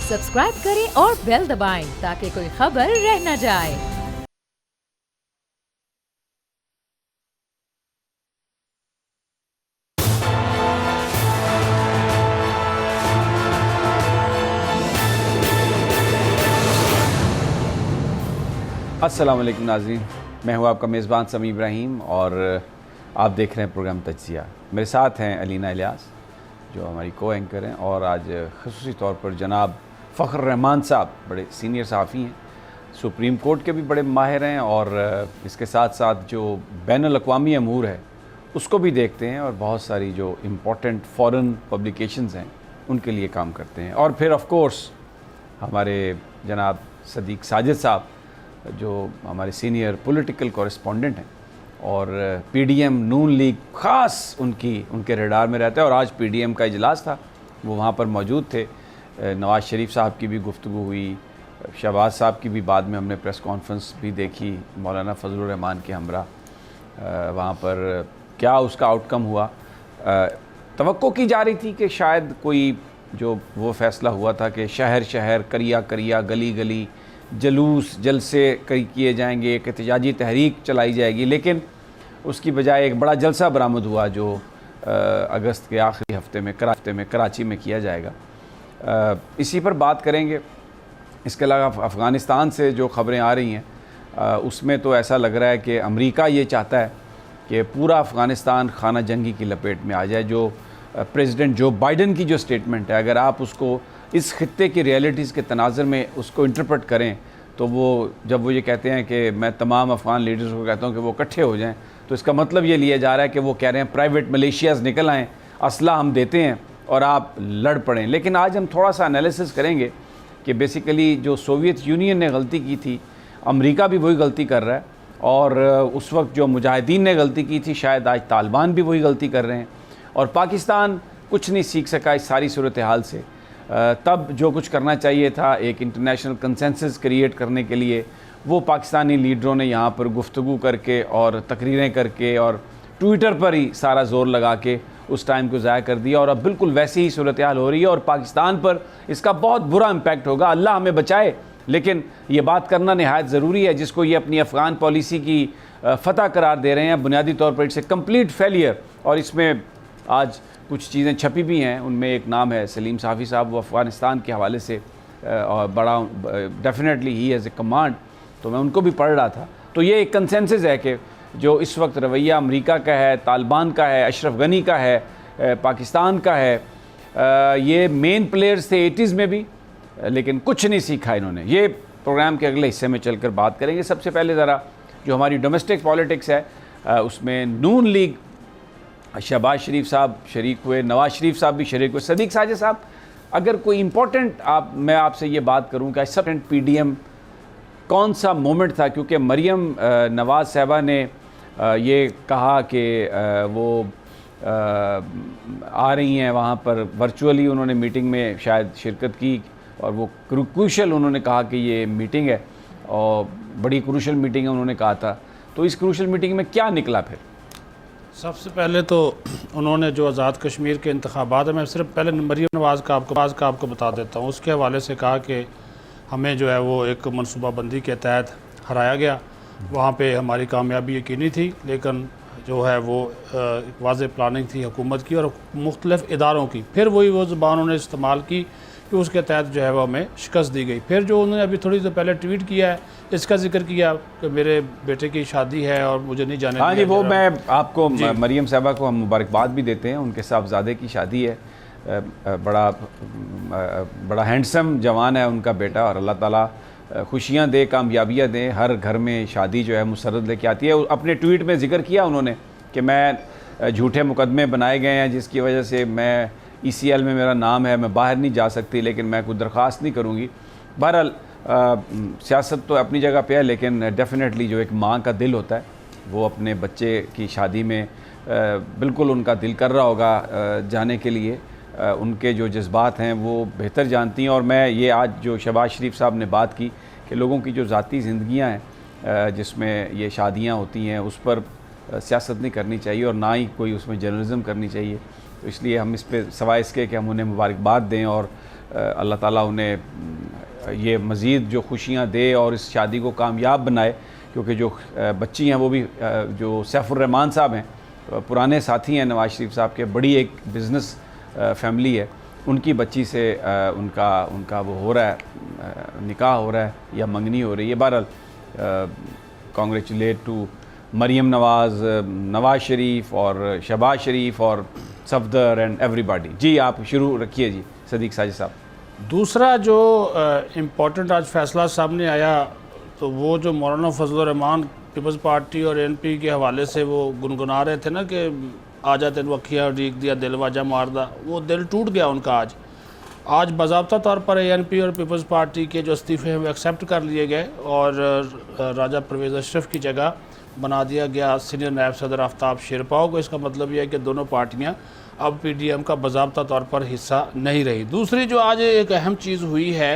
Subscribe करें और bell दबाएं ताकि कोई खबर रह न जाए। अस्सलाम वालेकुम नाज़रीन, मैं हूँ आपका मेज़बान समी इब्राहिम और आप देख रहे हैं प्रोग्राम तज्ज़िया। मेरे साथ हैं अलीना इलियास जो हमारी को एंकर हैं, और आज ख़ुसूसी तौर पर जनाब फ़ख्र रहमान साहब, बड़े सीनियर सहाफ़ी हैं, सुप्रीम कोर्ट के भी बड़े माहिर हैं, और इसके साथ साथ जो बैनुल-अक़वामी अमूर है उसको भी देखते हैं, और बहुत सारी जो इम्पोर्टेंट फ़ॉरेन पब्लिकेशंस हैं उनके लिए काम करते हैं। और फिर ऑफ़ कोर्स हमारे जनाब सदीक़ साजिद साहब जो हमारे सीनियर पॉलिटिकल कॉरेस्पॉन्डेंट हैं, और पीडीएम नून लीग ख़ास उनके रडार में रहता है। और आज पीडीएम का इजलास था, वो वहाँ पर मौजूद थे। नवाज़ शरीफ साहब की भी गुफ्तगू हुई, शहबाज साहब की भी बाद में हमने प्रेस कॉन्फ्रेंस भी देखी, मौलाना फजलुर रहमान के हमरा। वहाँ पर क्या उसका आउटकम हुआ, तवक्को की जा रही थी कि शायद कोई जो वो फ़ैसला हुआ था कि शहर शहर, करिया करिया, गली गली जलूस जलसे किए जाएंगे, एक एहतजाजी तहरीक चलाई जाएगी, लेकिन उसकी बजाय एक बड़ा जलसा बरामद हुआ जो अगस्त के आखिरी हफ्ते में कराची में किया जाएगा। इसी पर बात करेंगे। इसके अलावा अफ़गानिस्तान से जो ख़बरें आ रही हैं उसमें तो ऐसा लग रहा है कि अमेरिका ये चाहता है कि पूरा अफ़गानिस्तान खाना जंगी की लपेट में आ जाए। जो प्रेसिडेंट जो बाइडन की जो स्टेटमेंट है, अगर आप उसको इस खित्ते की रियलिटीज़ के तनाज़ुर में उसको इंटरप्रेट करें तो जब वो ये कहते हैं कि मैं तमाम अफ़गान लीडर्स को कहता हूँ कि वो इकट्ठे हो जाएं, तो इसका मतलब ये लिया जा रहा है कि वो कह रहे हैं प्राइवेट मलेशियाज़ निकल आएँ, असला हम देते हैं और आप लड़ पड़ें। लेकिन आज हम थोड़ा सा एनालिसिस करेंगे कि बेसिकली जो सोवियत यूनियन ने गलती की थी, अमेरिका भी वही गलती कर रहा है, और उस वक्त जो मुजाहिदीन ने गलती की थी शायद आज तालिबान भी वही गलती कर रहे हैं, और पाकिस्तान कुछ नहीं सीख सका इस सारी सूरत हाल से। तब जो कुछ करना चाहिए था एक इंटरनेशनल कंसेंसस क्रिएट करने के लिए, वो पाकिस्तानी लीडरों ने यहाँ पर गुफ्तगू करके और तकरीरें करके और ट्विटर पर ही सारा ज़ोर लगा के उस टाइम को ज़ाया कर दिया, और अब बिल्कुल वैसी ही सूरत हाल हो रही है, और पाकिस्तान पर इसका बहुत बुरा इम्पैक्ट होगा। अल्लाह हमें बचाए, लेकिन ये बात करना नहायत ज़रूरी है। जिसको ये अपनी अफ़गान पॉलिसी की फ़तह करार दे रहे हैं, बुनियादी तौर पर इट्स ए कम्प्लीट फेलियर। और इसमें आज कुछ चीज़ें छपी भी हैं, उनमें एक नाम है सलीम साफ़ी साहब, वो अफ़गानिस्तान के हवाले से और बड़ा definitely he as a command, तो मैं उनको भी पढ़ रहा था। तो ये एक कंसेंसस है कि जो इस वक्त रवैया अमेरिका का है, तालिबान का है, अशरफ गनी का है, पाकिस्तान का है, ये मेन प्लेयर्स थे 80s में भी, लेकिन कुछ नहीं सीखा इन्होंने। ये प्रोग्राम के अगले हिस्से में चलकर बात करेंगे। सबसे पहले ज़रा जो हमारी डोमेस्टिक पॉलिटिक्स है उसमें नून लीग शहबाज शरीफ साहब शरीक हुए, नवाज़ शरीफ साहब भी शरीक हुए, सदीक़ साजिद साहब। अगर कोई इम्पोर्टेंट मैं आपसे ये बात करूँ कि सब पीडीएम कौन सा मोमेंट था, क्योंकि मरियम नवाज़ साहबा ने ये कहा कि वो आ रही हैं वहाँ पर वर्चुअली, उन्होंने मीटिंग में शायद शिरकत की, और वो क्रूशल उन्होंने कहा कि ये मीटिंग है और बड़ी क्रूशल मीटिंग है उन्होंने कहा था। तो इस क्रूशल मीटिंग में क्या निकला फिर? सबसे पहले तो उन्होंने जो आज़ाद कश्मीर के इंतखाबात है, मैं सिर्फ पहले मरियम नवाज़ का आपको बता देता हूँ। उसके हवाले से कहा कि हमें जो है वो एक मनसूबाबंदी के तहत हराया गया, वहाँ पे हमारी कामयाबी यकीनी थी, लेकिन जो है वो वाज़ेह प्लानिंग थी हुकूमत की और मुख्तलिफ़ इदारों की। फिर वो ज़ुबान उन्होंने इस्तेमाल की कि उसके तहत जो है वो हमें शिकस्त दी गई। फिर जो उन्होंने अभी थोड़ी देर पहले ट्वीट किया है, इसका जिक्र किया कि मेरे बेटे की शादी है और मुझे नहीं जाने। हाँ जी, वो मैं आपको मरियम साहबा को हम मुबारकबाद भी देते हैं, उनके साहबजादे की शादी है, बड़ा हैंडसम जवान है उनका बेटा, और अल्लाह ताला खुशियाँ दे, कामयाबियाँ दे। हर घर में शादी जो है मुसर्रत लेके आती है। अपने ट्वीट में जिक्र किया उन्होंने कि मैं झूठे मुकदमे बनाए गए हैं जिसकी वजह से मैं ECL में मेरा नाम है, मैं बाहर नहीं जा सकती, लेकिन मैं कोई दरख्वास्त नहीं करूँगी। बहरहाल सियासत तो अपनी जगह पे है, लेकिन डेफिनेटली जो एक माँ का दिल होता है वो अपने बच्चे की शादी में बिल्कुल उनका दिल कर रहा होगा जाने के लिए। उनके जो जज्बात हैं वो बेहतर जानती हैं। और मैं ये आज जो शहबाज शरीफ साहब ने बात की कि लोगों की जो ज़ाती ज़िंदगियाँ हैं जिसमें ये शादियाँ होती हैं उस पर सियासत नहीं करनी चाहिए, और ना ही कोई उसमें जर्नलिज़म करनी चाहिए। तो इसलिए हम इस पे सवाए इसके कि हम उन्हें मुबारकबाद दें और अल्लाह ताला उन्हें ये मज़ीद जो खुशियाँ दे और इस शादी को कामयाब बनाए, क्योंकि जो बच्ची हैं वो भी जो सैफुर्रहमान साहब हैं पुराने साथी हैं नवाज़ शरीफ साहब के, बड़ी एक बिज़नेस फैमिली है, उनकी बच्ची से उनका वो हो रहा है, निकाह हो रहा है या मंगनी हो रही है। बहरहाल कॉन्ग्रेचुलेट टू मरीम नवाज़, नवाज़ शरीफ और शहबाज शरीफ और सफदर एंड एवरीबॉडी। जी आप शुरू रखिए जी सदीक साजिद साहब। दूसरा जो इम्पोर्टेंट आज फैसला सामने आया, तो वो जो मौलाना फजल रहमान पीपल्स पार्टी और एनपी के हवाले से वो गुनगुना रहे थे ना कि आजा तेन वखिया उड़ीक दिया दिल वाजा मारदा, वो दिल टूट गया उनका। आज बाज़ाब्ता तौर पर एनपी और पीपल्स पार्टी के जो इस्तीफ़े हैं वो एक्सेप्ट कर लिए गए और राजा परवेज़ अशरफ की जगह बना दिया गया सीनियर नायब सदर आफ्ताब शेरपाओ को। इसका मतलब यह है कि दोनों पार्टियां अब पीडीएम का बाज़ाब्ता तौर पर हिस्सा नहीं रही। दूसरी जो आज एक अहम चीज़ हुई है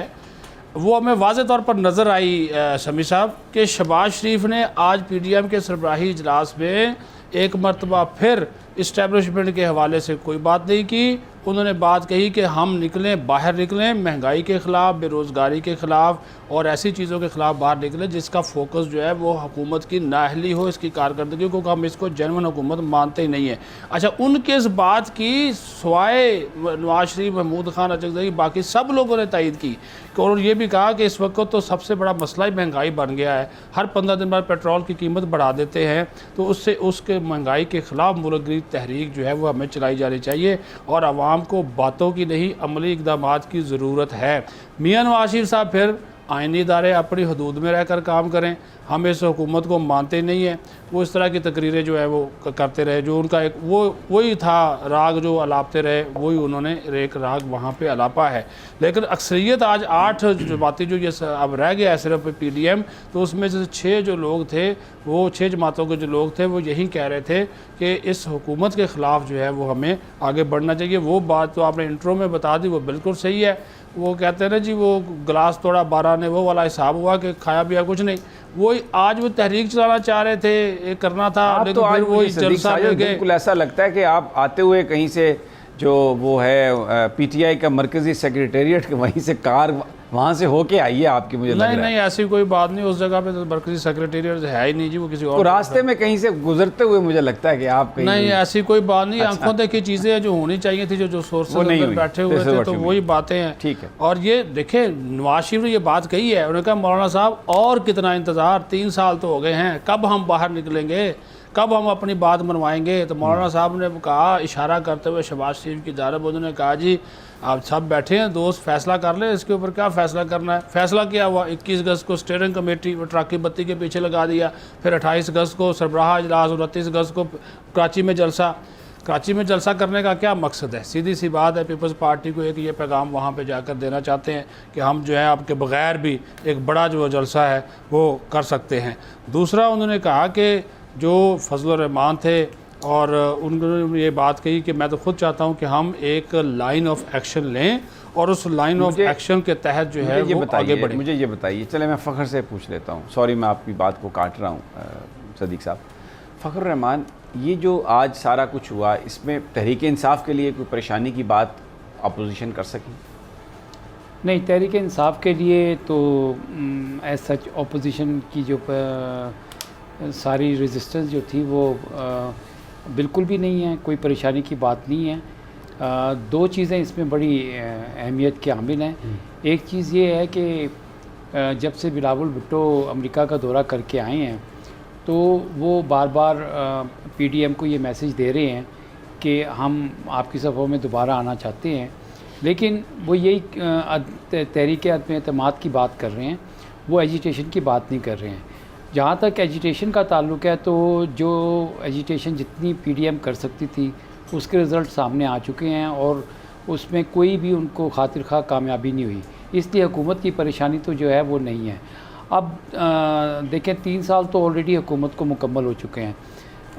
वो हमें वाज़े तौर पर नज़र आई शमी साहब कि शहबाज शरीफ ने आज पीडीएम के सरबराही इजलास में एक मरतबा फिर इस्टेब्लिशमेंट के हवाले से कोई बात नहीं की। उन्होंने बात कही कि हम निकलें, बाहर निकलें, महंगाई के ख़िलाफ़, बेरोज़गारी के ख़िलाफ़ और ऐसी चीज़ों के ख़िलाफ़ बाहर निकलें जिसका फोकस जो है वो हुकूमत की नाअहली हो, इसकी कारकर्दगी, क्योंकि हम इसको जेन्युइन हुकूमत मानते ही नहीं है। अच्छा, उनके इस बात की सवाए नवाज शरीफ, महमूद खान, अचकज़ई, बाकी सब लोगों ने तायद की और ये भी कहा कि इस वक्त तो सबसे बड़ा मसला ही महंगाई बन गया है। हर 15 दिन बाद पेट्रोल की कीमत बढ़ा देते हैं, तो उससे उसके महंगाई के ख़िलाफ़ मुल्कगीर तहरीक जो है वो हमें चलाई जानी चाहिए और आवाम को बातों की नहीं अमली इक़दामात की ज़रूरत है। मियाँ नवाज शरीफ साहब फिर आइनी इदारे अपनी हदूद में रहकर काम करें, हम इस हुकूमत को मानते नहीं हैं। वो इस तरह की तकरीरें जो है वो करते रहे, जो उनका एक वही था राग जो अलापते रहे, वही उन्होंने एक राग वहाँ पे अलापा है। लेकिन अक्सरियत आज 8 जमाती जो ये अब रह गया है सिर्फ पीडीएम, तो उसमें से 6 जो लोग थे, वो 6 जमातों के जो लोग थे वो यही कह रहे थे कि इस हुकूमत के ख़िलाफ़ जो है वो हमें आगे बढ़ना चाहिए। वो बात तो आपने इंट्रो में बता दी, वो बिल्कुल सही है। वो कहते हैं ना जी, वो गिलास तोड़ा 12 ने, वो वाला हिसाब हुआ कि खाया पिया कुछ नहीं। वही आज वो तहरीक चलाना चाह रहे थे, ये करना था, लेकिन तो फिर वही जलसा में गए। बिल्कुल ऐसा लगता है कि आप आते हुए कहीं से जो वो है पीटीआई का मरकजी सेक्रेटेरिएट के वहीं से कार वहाँ से होके आई है आपकी, मुझे लग रहा है। नहीं, ऐसी कोई बात नहीं, उस जगह पे तो मरकजी सेक्रेटेरिएट है ही नहीं जी, वो किसी और रास्ते में कहीं से गुजरते हुए मुझे लगता है कि आप कहीं नहीं, ऐसी कोई बात नहीं। आंखों देखी चीज़ें हैं जो होनी चाहिए थी, जो सोर्सेज अंदर बैठे हुए थे, तो वही बातें हैं। ठीक है। और ये देखें, नवाज शरीफ ने ये बात कही है, उन्होंने कहा मौलाना साहब और कितना इंतज़ार, 3 साल तो हो गए हैं, कब हम बाहर निकलेंगे, कब हम अपनी बात मनवाएंगे। तो मौलाना साहब ने कहा, इशारा करते हुए शहबाज शरीफ की जानब, उन्होंने कहा जी आप सब बैठे हैं दोस्त, फैसला कर ले, इसके ऊपर क्या फ़ैसला करना है। फ़ैसला किया हुआ 21 अगस्त को स्टीयरिंग कमेटी ट्रक की बत्ती के पीछे लगा दिया, फिर 28 अगस्त को सरबराह इजलास, 29 अगस्त को कराची में जलसा। कराची में जलसा करने का क्या मकसद है? सीधी सी बात है, पीपल्स पार्टी को एक ये पैगाम वहाँ पे जाकर देना चाहते हैं कि हम जो है आपके बग़ैर भी एक बड़ा जो जलसा है वो कर सकते हैं। दूसरा, उन्होंने कहा कि जो फजल रहमान थे और उन्होंने ये बात कही कि मैं तो खुद चाहता हूँ कि हम एक लाइन ऑफ एक्शन लें और उस लाइन ऑफ एक्शन के तहत जो है वो आगे बढ़े। मुझे ये बताइए, चले मैं फ़खर से पूछ लेता हूँ, सॉरी मैं आपकी बात को काट रहा हूँ सदीक साहब। फ़खर रहमान, ये जो आज सारा कुछ हुआ, इसमें तहरीक इंसाफ के लिए कोई परेशानी की बात अपोजिशन कर सकी? नहीं, तहरीक इंसाफ के लिए तो एज सच अपोजिशन की जो सारी रेजिस्टेंस जो थी वो बिल्कुल भी नहीं है, कोई परेशानी की बात नहीं है। 2 चीज़ें इसमें बड़ी अहमियत के हामिल हैं। एक चीज़ ये है कि जब से बिलावल भुट्टो अमेरिका का दौरा करके आए हैं, तो वो बार बार पीडीएम को ये मैसेज दे रहे हैं कि हम आपकी सफ़ों में दोबारा आना चाहते हैं, लेकिन वो यही तहरीक अदम-ए-एतमाद की बात कर रहे हैं, वो एजिटेशन की बात नहीं कर रहे हैं। जहाँ तक एजिटेशन का ताल्लुक़ है, तो जो एजिटेशन जितनी पीडीएम कर सकती थी उसके रिज़ल्ट सामने आ चुके हैं और उसमें कोई भी उनको खातिर खा कामयाबी नहीं हुई, इसलिए हुकूमत की परेशानी तो जो है वो नहीं है। अब देखें, 3 साल तो ऑलरेडी हुकूमत को मुकम्मल हो चुके हैं।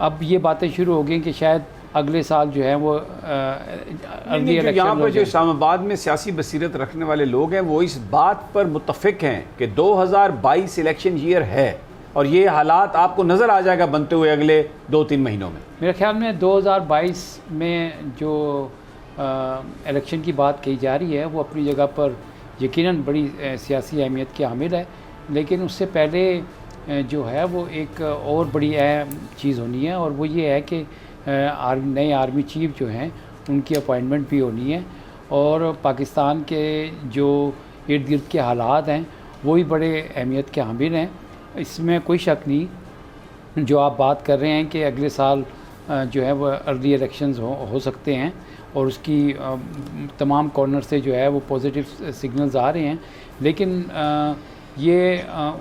अब ये बातें शुरू हो गई कि शायद अगले साल जो है वो अर्ली इलेक्शन। यहाँ पर जो इस्लामाबाद में सियासी बसीरत रखने वाले लोग हैं वो इस बात पर मुत्तफ़िक हैं कि 2022 इलेक्शन ईयर है और ये हालात आपको नज़र आ जाएगा बनते हुए अगले 2-3 महीनों में। मेरे ख्याल में 2022 में जो इलेक्शन की बात कही जा रही है वो अपनी जगह पर यकीनन बड़ी सियासी अहमियत की हामिल है, लेकिन उससे पहले जो है वो एक और बड़ी अहम चीज़ होनी है, और वो ये है कि नए आर्मी चीफ जो हैं उनकी अपॉइंटमेंट भी होनी है, और पाकिस्तान के जो इर्द गिर्द के हालात हैं वो भी बड़े अहमियत के हामिल हैं। इसमें कोई शक नहीं, जो आप बात कर रहे हैं कि अगले साल जो है वो अर्ली इलेक्शंस हो सकते हैं, और उसकी तमाम कॉर्नर से जो है वो पॉजिटिव सिग्नल्स आ रहे हैं, लेकिन ये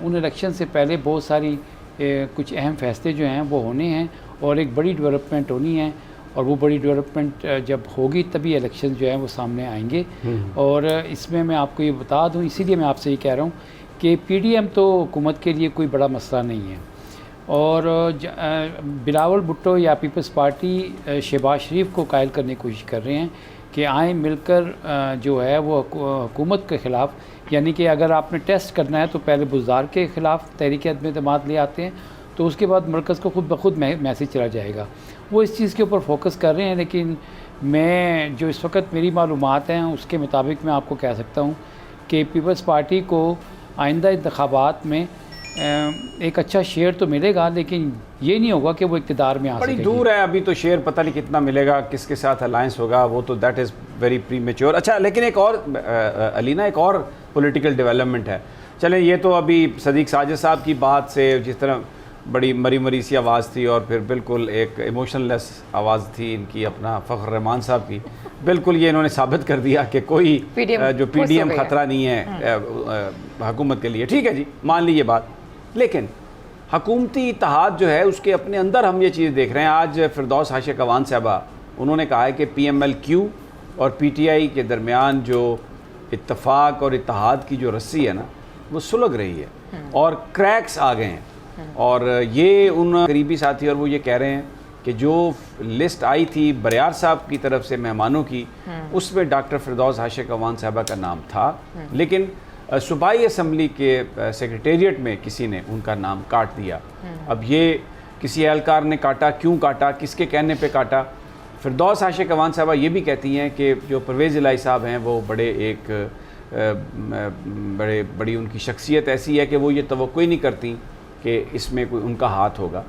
उन इलेक्शन से पहले बहुत सारी कुछ अहम फैसले जो हैं वो होने हैं, और एक बड़ी डेवलपमेंट होनी है, और वो बड़ी डेवलपमेंट जब होगी तभी इलेक्शन जो है वो सामने आएंगे। और इसमें मैं आपको ये बता दूं, इसीलिए मैं आपसे ये कह रहा हूँ कि पीडीएम तो हुकूमत के लिए कोई बड़ा मसला नहीं है, और बिलावल भुट्टो या पीपल्स पार्टी शहबाज शरीफ को कायल करने की कोशिश कर रहे हैं कि आए मिलकर जो है वो हुकूमत के ख़िलाफ़, यानी कि अगर आपने टेस्ट करना है तो पहले बुज़दार के ख़िलाफ़ तहरीक अदम एतमाद ले आते हैं, तो उसके बाद मरकज़ को खुद ब खुद मैसेज चला जाएगा। वो इस चीज़ के ऊपर फोकस कर रहे हैं, लेकिन मैं जो इस वक्त मेरी मालूमात हैं उसके मुताबिक मैं आपको कह सकता हूँ कि पीपल्स पार्टी को आइंदा इंतखाबात में एक अच्छा शेयर तो मिलेगा, लेकिन ये नहीं होगा कि वो इक़्तिदार में आ सकेगी। बड़ी दूर है अभी तो शेयर, पता नहीं कितना मिलेगा, किसके साथ अलायंस होगा, वो तो दैट इज़ वेरी प्रीमेच्योर। अच्छा, लेकिन एक और अलीना, एक और पॉलिटिकल डेवलपमेंट है। चलें, ये तो अभी सदीक साजिद साहब की बात से जिस तरह बड़ी मरी मरी सी आवाज़ थी, और फिर बिल्कुल एक इमोशनलेस आवाज़ थी इनकी, अपना फ़ख्र रहमान साहब की, बिल्कुल ये इन्होंने साबित कर दिया कि कोई जो पीडीएम ख़तरा नहीं है हुकूमत के लिए। ठीक है जी, मान ली ये बात, लेकिन हकूमती इत्तेहाद जो है उसके अपने अंदर हम ये चीज़ देख रहे हैं। आज फिरदौस हाशिक अवान साहबा उन्होंने कहा है कि PMLQ और PTI के दरमियान जो इत्तफाक और इत्तेहाद की जो रस्सी है ना वो सुलग रही है, और क्रैक्स आ गए हैं। और ये उन करीबी साथी, और वो ये कह रहे हैं कि जो लिस्ट आई थी बरियार साहब की तरफ से मेहमानों की, उसमें डॉक्टर फिरदौस हाशिक अवान साहबा का नाम था, लेकिन सूबाई असम्बली के सेक्रेटेरिएट में किसी ने उनका नाम काट दिया। अब ये किसी एहलकार ने काटा, क्यों काटा, किसके कहने पे काटा? फिरदौस हाशिक अवान साहबा ये भी कहती हैं कि जो परवेज़ इलाही साहब हैं वो बड़ी उनकी शख्सियत ऐसी है कि वो ये तवक्को ही नहीं करती कि इसमें कोई उनका हाथ होगा।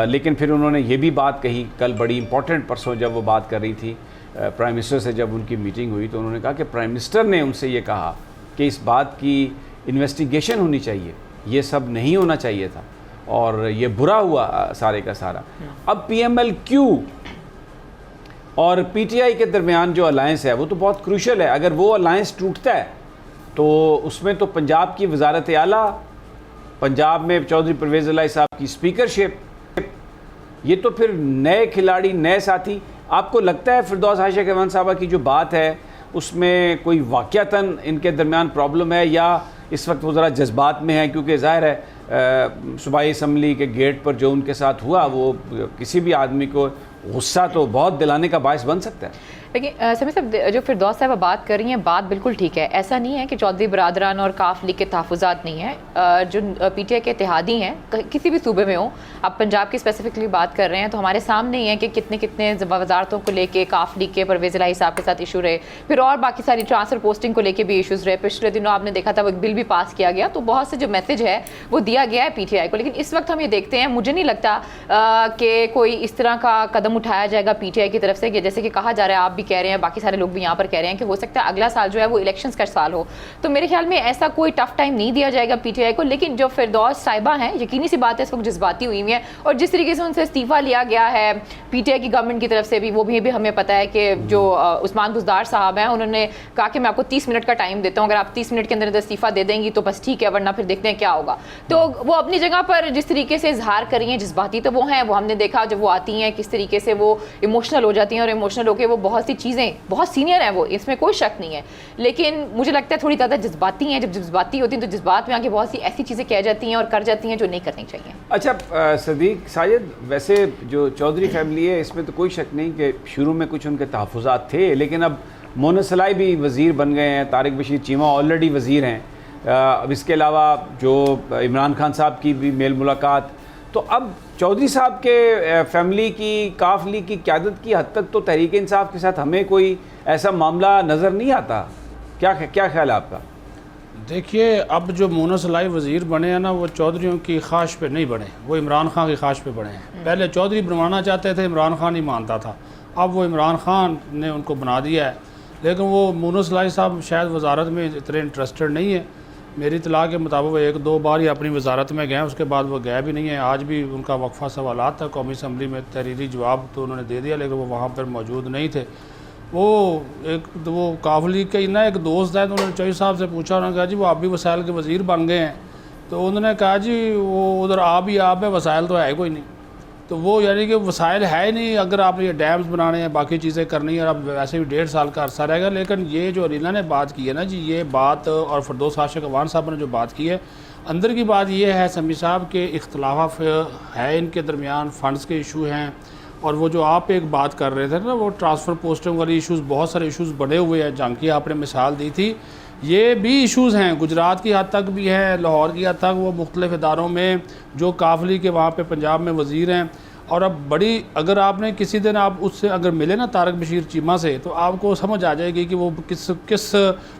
लेकिन फिर उन्होंने ये भी बात कही, कल बड़ी इंपॉर्टेंट, परसों जब वो बात कर रही थी प्राइम मिनिस्टर से, जब उनकी मीटिंग हुई, तो उन्होंने कहा कि प्राइम मिनिस्टर ने उनसे ये कहा कि इस बात की इन्वेस्टिगेशन होनी चाहिए, ये सब नहीं होना चाहिए था, और ये बुरा हुआ सारे का सारा। अब PMLQ और PTI के दरमियान जो अलायंस है वो तो बहुत क्रूशल है। अगर वो अलायंस टूटता है तो उसमें तो पंजाब की वजारत आला, पंजाब में चौधरी परवेज़ इलाही साहब की स्पीकरशिप, ये तो फिर नए खिलाड़ी, नए साथी। आपको लगता है फिरदौस हाशिक अवान साहबा की जो बात है उसमें कोई वाक़यातन इनके दरमियान प्रॉब्लम है, या इस वक्त वो ज़रा जज्बात में है? क्योंकि ज़ाहिर है सूबाई असम्बली के गेट पर जो उनके साथ हुआ वो किसी भी आदमी को गुस्सा तो बहुत दिलाने का बायस बन सकता है। लेकिन समी साहब, जो फिरदौस साहब बात कर रही हैं, बात बिल्कुल ठीक है। ऐसा नहीं है कि चौधरी बरादरान और काफ लीग के तहफ़्फ़ुज़ात नहीं हैं। जो PTI के इत्तेहादी हैं किसी भी सूबे में हो, आप पंजाब की स्पेसिफिकली बात कर रहे हैं, तो हमारे सामने ही है कि कितने कितने वजारतों को लेके काफ लीग के परवेज़ इलाही साहब के साथ इशू रहे, फिर और बाकी सारी ट्रांसफ़र पोस्टिंग को लेके भी इशूज़ रहे। पिछले दिनों आपने देखा था वो एक बिल भी पास किया गया, तो बहुत से जो मैसेज है वो दिया गया है PTI को। लेकिन इस वक्त हम ये देखते हैं, मुझे नहीं लगता कि कोई इस तरह का कदम उठाया जाएगा PTI की तरफ से, जैसे कि कहा जा रहा है, आप भी कह रहे हैं, बाकी सारे लोग भी यहाँ पर कह रहे हैं कि हो सकता है अगला साल जो है वो इलेक्शंस का साल हो। तो मेरे ख्याल में ऐसा कोई टफ टाइम नहीं दिया जाएगा PTI को। लेकिन जो फिरदौस साहिबा हैं, यकीनी सी बात है इस वक्त जज्बाती हुई हुई है, और जिस तरीके से उनसे इस्तीफ़ा लिया गया है PTI की गवर्नमेंट की तरफ से भी, वो भी हमें पता है कि जो उस्मान बुज़दार साहब हैं उन्होंने कहा कि मैं आपको 30 मिनट का टाइम देता हूँ, अगर आप 30 मिनट के अंदर इस्तीफ़ा दे देंगी तो बस ठीक है, वरना फिर देखते हैं क्या होगा। तो वो अपनी जगह पर जिस तरीके से इजहार कर रही हैं, जज्बाती तो वो हैं, वो हमने देखा जब वो आती हैं किस तरीके से वो इमोशनल हो जाती हैं, और इमोशनल होकर वो बहुत सी चीज़ें, बहुत सीनियर हैं वो, इसमें कोई शक नहीं है। लेकिन मुझे लगता है थोड़ी ज़्यादा जज्बाती हैं। जब जज्बाती होती हैं तो जज्बात में आके बहुत सी ऐसी चीज़ें कह जाती हैं और कर जाती हैं जो नहीं करनी चाहिए। अच्छा सदीक साजिद, वैसे जो चौधरी फैमिली है इसमें तो कोई शक नहीं कि शुरू में कुछ उनके तहफ़्फ़ुज़ात थे, लेकिन अब मोहन सलाई भी वज़ीर बन गए हैं, तारिक बशीर चीमा ऑलरेडी वज़ीर हैं। अब इसके अलावा जो इमरान खान साहब की भी मेल मुलाकात तो अब चौधरी साहब के फैमिली की काफ लीग की क़यादत की हद तक तो तहरीक इंसाफ के साथ हमें कोई ऐसा मामला नज़र नहीं आता। क्या ख्याल है आपका? देखिए, अब जो मोनस लाई वज़ीर बने हैं ना, वो चौधरीयों की ख्वाहिश पे नहीं बने, वो इमरान खान की ख्वाहिश पे बने हैं। पहले चौधरी बनवाना चाहते थे, इमरान खान ही मानता था, अब वो इमरान खान ने उनको बना दिया है। लेकिन वो मोनस लाई साहब शायद वजारत में इतने इंटरेस्टेड नहीं है। मेरी इतला के मुताबिक वो 1-2 बार ही अपनी वजारत में गए, उसके बाद वो गए भी नहीं है। आज भी उनका वक्फा सवालात था कौमी असम्बली में, तहरीरी जवाब तो उन्होंने दे दिया, लेकिन वो वहाँ पर मौजूद नहीं थे। वो काफ लीग के ना एक दोस्त है, तो उन्होंने चौधरी साहब से पूछा, उन्होंने कहा जी वो आप भी वसाइल के वज़ीर बन गए हैं। तो उन्होंने कहा जी वो उधर आप ही आप है, वसाइल तो है कोई नहीं। तो वो यानी कि वसाइल है ही नहीं, अगर आप ये डैम्स बनाने हैं, बाकी चीज़ें करनी है, अब वैसे भी 1.5 साल का अरसा रहेगा। लेकिन ये जो अलीना ने बात की है ना जी, ये बात, और फिरदौस आशिक अवान साहब ने जो बात की है, अंदर की बात ये है समी साहब के इख्तलाफ है इनके दरमियान, फ़ंड्स के इशू हैं। और वो जो आप एक बात कर रहे थे ना, वो ट्रांसफ़र पोस्टिंग वाली इशूज़, बहुत सारे इशूज़ बने हुए हैं, जहाँ की आपने मिसाल दी थी, ये भी इशूज़ हैं, गुजरात की हद तक भी हैं, लाहौर की हद तक, वो मुख्तलिफ़ इदारों में जो काफली के वहाँ पे पंजाब में वज़ीर हैं। और अब बड़ी, अगर आपने किसी दिन आप उससे अगर मिले ना तारक बशीर चीमा से, तो आपको समझ आ जाएगी कि वो किस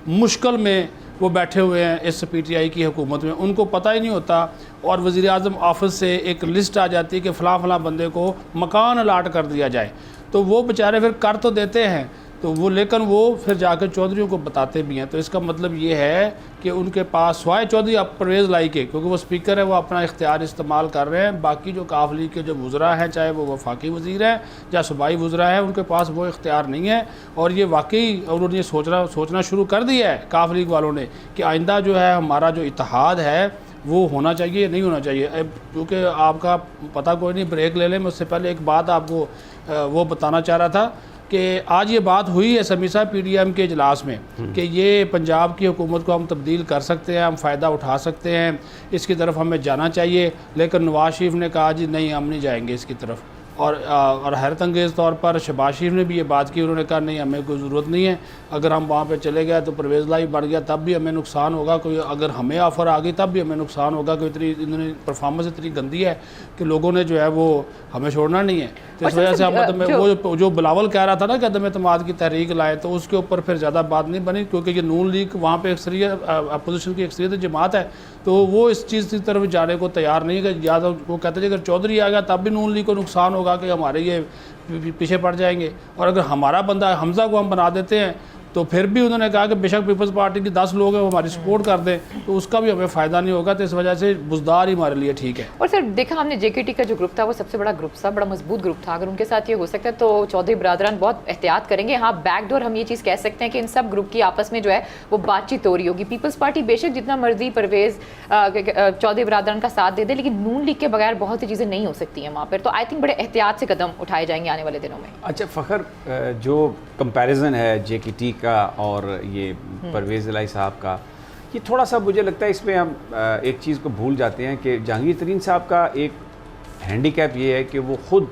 मुश्किल में वो बैठे हुए हैं इस PTI की हुकूमत में। उनको पता ही नहीं होता, और वज़ीर आज़म ऑफिस से एक लिस्ट आ जाती है कि फ़लाँ बंदे को मकान अलाट कर दिया जाए, तो वो बेचारे फिर कर तो देते हैं, तो वो, लेकिन वो फिर जाकर चौधरीयों को बताते भी हैं। तो इसका मतलब ये है कि उनके पास स्वाय चौधरी अब परवेज़ लाई के, क्योंकि वो स्पीकर है, वो अपना इख्तियार इस्तेमाल कर रहे हैं। बाकी जो काफ लीग के जो वज़रा हैं, चाहे वो वफाकी वज़ीर हैं या सूबाई वज़रा हैं, उनके पास वो इख्तियार नहीं है। और ये वाकई उन्होंने सोचना शुरू कर दिया है काफ लीग वालों ने कि आइंदा जो है हमारा जो इत्तेहाद है वो होना चाहिए, नहीं होना चाहिए। क्योंकि आपका पता कोई नहीं, ब्रेक ले लें, मैं उससे पहले एक बात आपको वो बताना चाह रहा था कि आज ये बात हुई है समी साहब PDM के इजलास में कि ये पंजाब की हुकूमत को हम तब्दील कर सकते हैं, हम फ़ायदा उठा सकते हैं, इसकी तरफ हमें जाना चाहिए। लेकिन नवाज शरीफ ने कहा जी नहीं, हम नहीं जाएंगे इसकी तरफ। और हैरत अंगेज़ तौर पर शहबाज शरीफ ने भी ये बात की, उन्होंने कहा नहीं, हमें कोई ज़रूरत नहीं है, अगर हम वहाँ पे चले गए तो परवेज़ लाई बढ़ गया तब भी हमें नुकसान होगा, कोई अगर हमें ऑफ़र आ गई तब भी हमें नुकसान होगा, कि इतनी इन्होंने परफॉर्मेंस इतनी गंदी है कि लोगों ने जो है वो हमें छोड़ना नहीं है। तो इस वजह से वो जो बिलावल कह रहा था ना कि अदम एतमाद की तहरीक लाए, तो उसके ऊपर फिर ज़्यादा बात नहीं बनी, क्योंकि ये नून लीग वहाँ पर अक्सरियत अपोजिशन की अक्सरियत जमात है, तो वो इस चीज़ की तरफ जाने को तैयार नहीं है। या तो वो कहते थे अगर चौधरी आ गया तब भी नून लीग को नुकसान होगा कि हमारे ये पीछे पड़ जाएंगे, और अगर हमारा बंदा हमजा को हम बना देते हैं तो फिर भी उन्होंने कहा कि बेशक पीपल्स पार्टी के 10 लोग हैं वो हमारी सपोर्ट कर दें, तो उसका भी हमें फ़ायदा नहीं होगा। तो इस वजह से बुजदार ही हमारे लिए ठीक है। और सर देखा हमने JKT का जो ग्रुप था वो सबसे बड़ा ग्रुप था, बड़ा मजबूत ग्रुप था। अगर उनके साथ ये हो सकता है तो चौधरी बरादरान बहुत एहतियात करेंगे। हाँ, बैकडोर हम ये चीज़ कह सकते हैं कि इन सब ग्रुप की आपस में जो है वो बातचीत हो रही होगी। पीपल्स पार्टी बेशक जितना मर्जी परवेज़ चौधरी बरादरान का साथ दे दे, लेकिन नून लीग के बगैर बहुत सी चीज़ें नहीं हो सकती हैं वहाँ पर। तो आई थिंक बड़े एहतियात से कदम उठाए जाएंगे आने वाले दिनों में। अच्छा फ़खर, जो कंपैरिजन है JKT का और ये परवेज़ इलाही साहब का, ये थोड़ा सा मुझे लगता है इसमें हम एक चीज़ को भूल जाते हैं कि जहांगीर तरीन साहब का एक हैंडीकैप ये है कि वो ख़ुद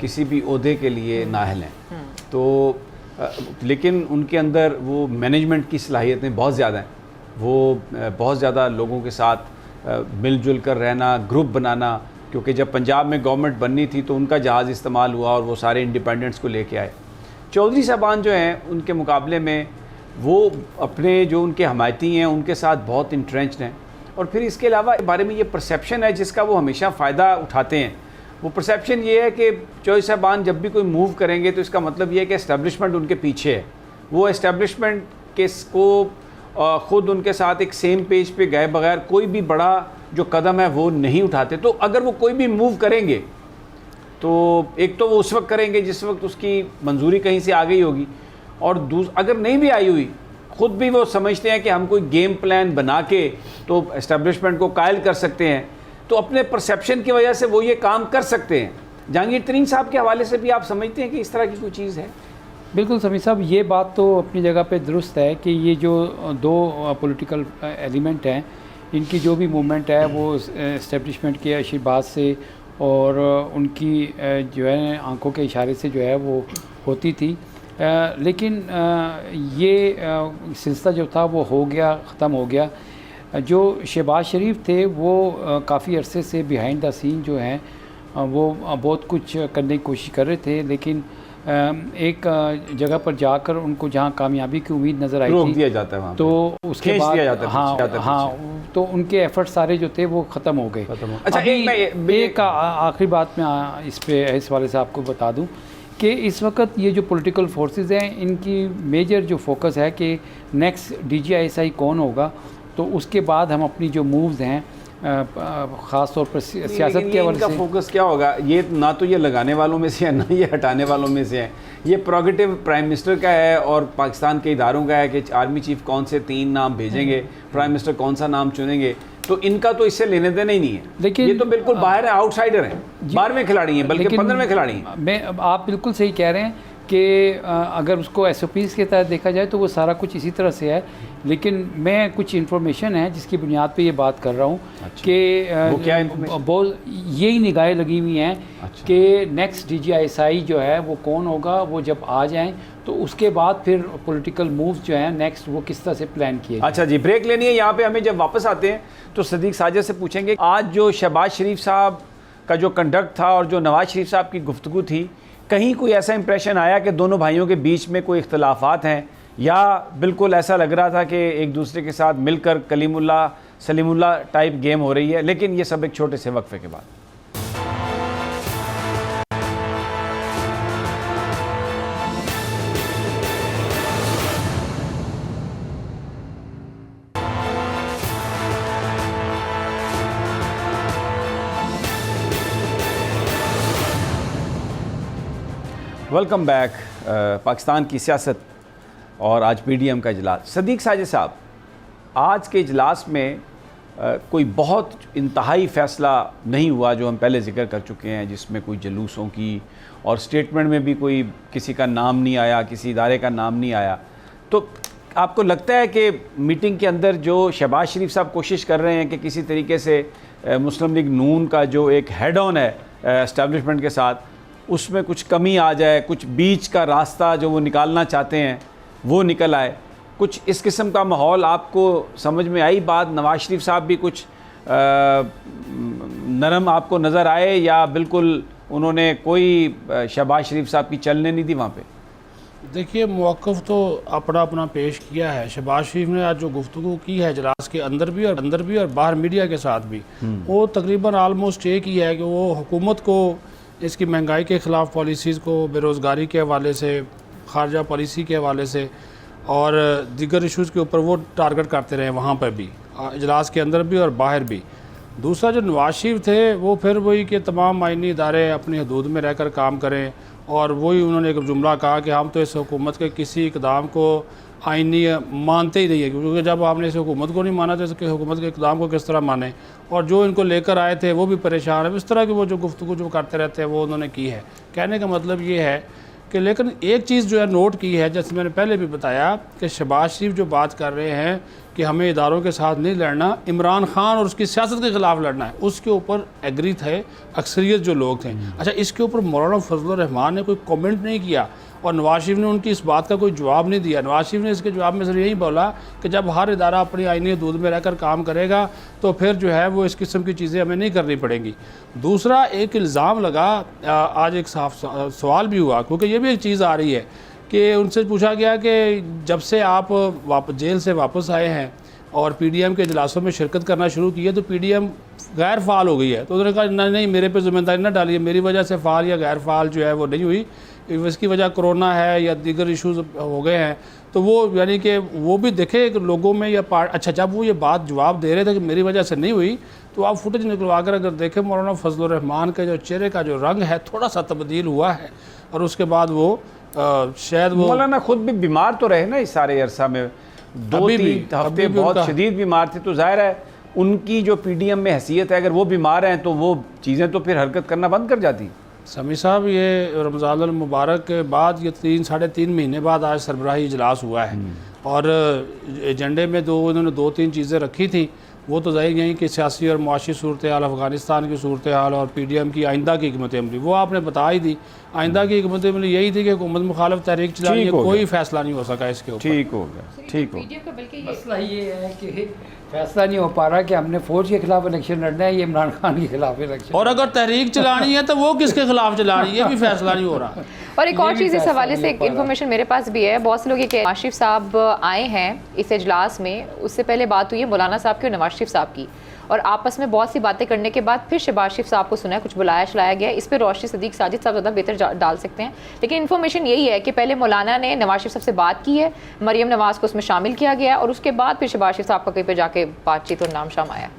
किसी भी ओहदे के लिए नाअहल हैं, तो लेकिन उनके अंदर वो मैनेजमेंट की सलाहियतें बहुत ज़्यादा हैं। वो बहुत ज़्यादा लोगों के साथ मिलजुल कर रहना, ग्रुप बनाना, क्योंकि जब पंजाब में गवर्नमेंट बननी थी तो उनका जहाज़ इस्तेमाल हुआ और वो सारे इंडिपेंडेंट्स को लेके आए। चौधरी साहबान जो हैं उनके मुकाबले में वो अपने जो उनके हमायती हैं उनके साथ बहुत इंट्रेंच्ड हैं। और फिर इसके अलावा बारे में ये परसेप्शन है जिसका वो हमेशा फ़ायदा उठाते हैं। वो परसेप्शन ये है कि चौधरी साहबान जब भी कोई मूव करेंगे तो इसका मतलब ये है कि इस्टेब्लिशमेंट उनके पीछे है। वो इस्टेब्लिशमेंट के को ख़ुद उनके साथ एक सेम पेज पे गए बगैर कोई भी बड़ा जो कदम है वो नहीं उठाते। तो अगर वो कोई भी मूव करेंगे तो एक तो वो उस वक्त करेंगे जिस वक्त उसकी मंजूरी कहीं से आ गई होगी, और अगर नहीं भी आई हुई, ख़ुद भी वो समझते हैं कि हम कोई गेम प्लान बना के तो इस्टेब्लिशमेंट को कायल कर सकते हैं, तो अपने परसेप्शन की वजह से वो ये काम कर सकते हैं। जहांगीर तरीन साहब के हवाले से भी आप समझते हैं कि इस तरह की कोई चीज़ है? बिल्कुल समी साहब, ये बात तो अपनी जगह पे दुरुस्त है कि ये जो दो पॉलिटिकल एलिमेंट हैं, इनकी जो भी मूवमेंट है वो इस्टेब्लिशमेंट के आशीर्वाद से और उनकी जो है आंखों के इशारे से जो है वो होती थी। लेकिन ये सिलसिला जो था वो हो गया, ख़त्म हो गया। जो शहबाज शरीफ थे वो काफ़ी अरसे से बिहाइंड द सीन जो हैं वो बहुत कुछ करने की कोशिश कर रहे थे, लेकिन एक जगह पर जाकर उनको जहाँ कामयाबी की उम्मीद नज़र आई रोक थी दिया जाता है वहाँ तो पे। उसके खींच बाद दिया जाता है, हाँ जाता है हाँ तो उनके एफर्ट सारे जो थे वो ख़त्म हो गए। अच्छा, एक आखिरी बात मैं इस वाले से आपको बता दूं कि इस वक्त ये जो पॉलिटिकल फोर्सेस हैं इनकी मेजर जो फोकस है कि नेक्स्ट DGISI कौन होगा, तो उसके बाद हम अपनी जो मूव्स हैं ख़ास तौर पर सियासत के हवाले इनका से फोकस क्या होगा? ये ना तो ये लगाने वालों में से है, ना ये हटाने वालों में से है। ये प्रोगेटिव प्राइम मिनिस्टर का है और पाकिस्तान के इदारों का है कि आर्मी चीफ कौन से 3 नाम भेजेंगे, प्राइम मिनिस्टर कौन सा नाम चुनेंगे, तो इनका तो इससे लेने देने ही नहीं है। लेकिन ये तो बिल्कुल बाहर है, आउटसाइडर हैं, 12वें खिलाड़ी हैं, बल्कि 15वें खिलाड़ी हैं। मैं आप बिल्कुल सही कह रहे हैं कि अगर उसको SOPs के तहत देखा जाए तो वो सारा कुछ इसी तरह से है, लेकिन मैं कुछ इन्फॉर्मेशन है जिसकी बुनियाद पे ये बात कर रहा हूँ कि वो क्या information? बहुत यही निगाहें लगी हुई हैं कि नेक्स्ट DGISI जो है वो कौन होगा, वो जब आ जाएं तो उसके बाद फिर पॉलिटिकल मूव्स जो हैं नेक्स्ट वो किस तरह से प्लान किए। अच्छा जी, ब्रेक लेनी है। यहाँ पे हमें जब वापस आते हैं तो सदीक साजिद से पूछेंगे आज जो शहबाज शरीफ साहब का जो कंडक्ट था और जो नवाज शरीफ साहब की गुफ्तगू थी, कहीं कोई ऐसा इंप्रेशन आया कि दोनों भाइयों के बीच में कोई इख्तलाफात हैं, या बिल्कुल ऐसा लग रहा था कि एक दूसरे के साथ मिलकर कलीमुल्ला सलीमुल्ला टाइप गेम हो रही है? लेकिन ये सब एक छोटे से वक्फे के बाद। Welcome back. पाकिस्तान की सियासत और आज PDM का इजलास। सदीक साजिद साहब, आज के इजलास में कोई बहुत इंतहाई फ़ैसला नहीं हुआ जो हम पहले ज़िक्र कर चुके हैं, जिसमें कोई जलूसों की और स्टेटमेंट में भी कोई किसी का नाम नहीं आया, किसी इदारे का नाम नहीं आया। तो आपको लगता है कि मीटिंग के अंदर जो शहबाज शरीफ साहब कोशिश कर रहे हैं कि किसी तरीके से मुस्लिम लीग नून का जो एक हेड ऑन है एस्टेब्लिशमेंट के साथ, उसमें कुछ कमी आ जाए, कुछ बीच का रास्ता जो वो निकालना चाहते हैं वो निकल आए, कुछ इस किस्म का माहौल आपको समझ में आई बात? नवाज शरीफ साहब भी कुछ नरम आपको नज़र आए, या बिल्कुल उन्होंने कोई शहबाज शरीफ साहब की चलने नहीं दी वहाँ पे? देखिए, मौक़िफ़ तो अपना अपना पेश किया है। शहबाज शरीफ ने आज जो गुफ्तगू की है इजलास के अंदर भी और बाहर मीडिया के साथ भी, वो तकरीबन आलमोस्ट एक ही है कि वो हुकूमत को इसकी महंगाई के ख़िलाफ़ पॉलिसीज़ को, बेरोज़गारी के हवाले से, खारजा पॉलिसी के हवाले से और दीगर इशूज़ के ऊपर वो टारगेट करते रहे, वहाँ पर भी, इजलास के अंदर भी और बाहर भी। दूसरा, जो नवाज शरीफ थे वो फिर वही कि तमाम आइनी इदारे अपनी हदूद में रहकर काम करें, और वही उन्होंने एक जुमला कहा कि हम तो इस हुकूमत के किसी इक़दाम को आइनी मानते ही नहीं है, क्योंकि जब आपने इस हुकूमत को नहीं माना तो इसके हुकूमत के इक़दाम को किस तरह माने, और जो इनको लेकर आए थे वो भी परेशान है। इस तरह की वो जो गुफ्तगू जो करते रहते हैं वो उन्होंने की है। कहने का मतलब ये है कि, लेकिन एक चीज़ जो है नोट की है, जैसे मैंने पहले भी बताया कि शहबाज शरीफ जो बात कर रहे हैं कि हमें इदारों के साथ नहीं लड़ना, इमरान खान और उसकी सियासत के ख़िलाफ़ लड़ना है, उसके ऊपर एग्री थे अक्सरियत जो लोग थे। अच्छा, इसके ऊपर मौलाना फजलुर रहमान ने कोई कमेंट नहीं किया और नवाज शरीफ ने उनकी इस बात का कोई जवाब नहीं दिया। नवाज शरीफ ने इसके जवाब में सिर्फ यही बोला कि जब हर इदारा अपनी आइनी हदूद में रहकर काम करेगा तो फिर जो है वो इस किस्म की चीज़ें हमें नहीं करनी पड़ेंगी। दूसरा, एक इल्ज़ाम लगा, आज एक साफ सवाल भी हुआ, क्योंकि ये भी एक चीज़ आ रही है कि उनसे पूछा गया कि जब से आप जेल से वापस आए हैं और PDM के इजलासों में शिरकत करना शुरू की है तो PDM गैर फ़ाल हो गई है, तो उन्होंने कहा नहीं, मेरे पे ज़िम्मेदारी ना डालिए, मेरी वजह से फ़ाल या गैर फ़ाल जो है वो नहीं हुई, इसकी वजह कोरोना है या दीगर इश्यूज़ हो गए हैं। तो वो यानी कि वो भी देखे लोगों में या अच्छा, जब वो ये बात जवाब दे रहे थे कि मेरी वजह से नहीं हुई, तो आप फुटेज निकलवा कर अगर देखें, मौलाना फजलुर रहमान के जो चेहरे का जो रंग है थोड़ा सा तब्दील हुआ है, और उसके बाद वो शायद वो मौलाना खुद भी बीमार तो रहे ना इस सारे अरसा में, 2-3 हफ्ते बहुत शदीद बीमार थे, तो जाहिर है उनकी जो PDM में हैसियत है, अगर वो बीमार हैं तो वो चीज़ें तो फिर हरकत करना बंद कर जाती। समी साहब, ये रमज़ान अल मुबारक के बाद ये 3-3.5 महीने बाद आज सरबराही इजलास हुआ है, और एजेंडे में उन्होंने 2-3 चीज़ें रखी थी, वो तो ज़ाहिर यही कि सियासी और मुआशी सूरत हाल, अफ़गानिस्तान की सूरत हाल और PDM की आइंदा की हिकमत अमली वो आपने बता ही दी। आइंदा की हिकमत अमली यही थी कि हुकूमत मुखालिफ तहरीक चलानी है, कोई फ़ैसला नहीं हो सका इसके ऊपर। ठीक हो गया, ठीक हो गया। मसला ये है कि फैसला नहीं हो पा रहा कि हमने फ़ौज के खिलाफ इलेक्शन लड़ना है, ये इमरान खान के खिलाफ इलेक्शन। और अगर तहरीक चलानी है तो वो किसके खिलाफ चलानी है, ये भी फैसला नहीं हो रहा। और एक और चीज़ इस हवाले से नहीं हो पा इन्फॉर्मेशन मेरे पास भी है, बहुत से लोग ये कि नवाज शरीफ साहब आए हैं इस इजलास में, उससे पहले बात हुई है मौलाना साहब की और नवाज शरीफ साहब की, और आपस में बहुत सी बातें करने के बाद फिर शहबाज शरीफ साहब को सुना है, कुछ बुलाया चलाया गया। इस पर रोशी सदीक साजिद साहब ज़्यादा बेहतर डाल सकते हैं, लेकिन इन्फॉर्मेशन यही है कि पहले मौलाना ने नवाज शरीफ साहब से बात की है, मरियम नवाज को उसमें शामिल किया गया और उसके बाद फिर शहबाज शरीफ साहब का कहीं पर जाके बातचीत और नाम शाम आया।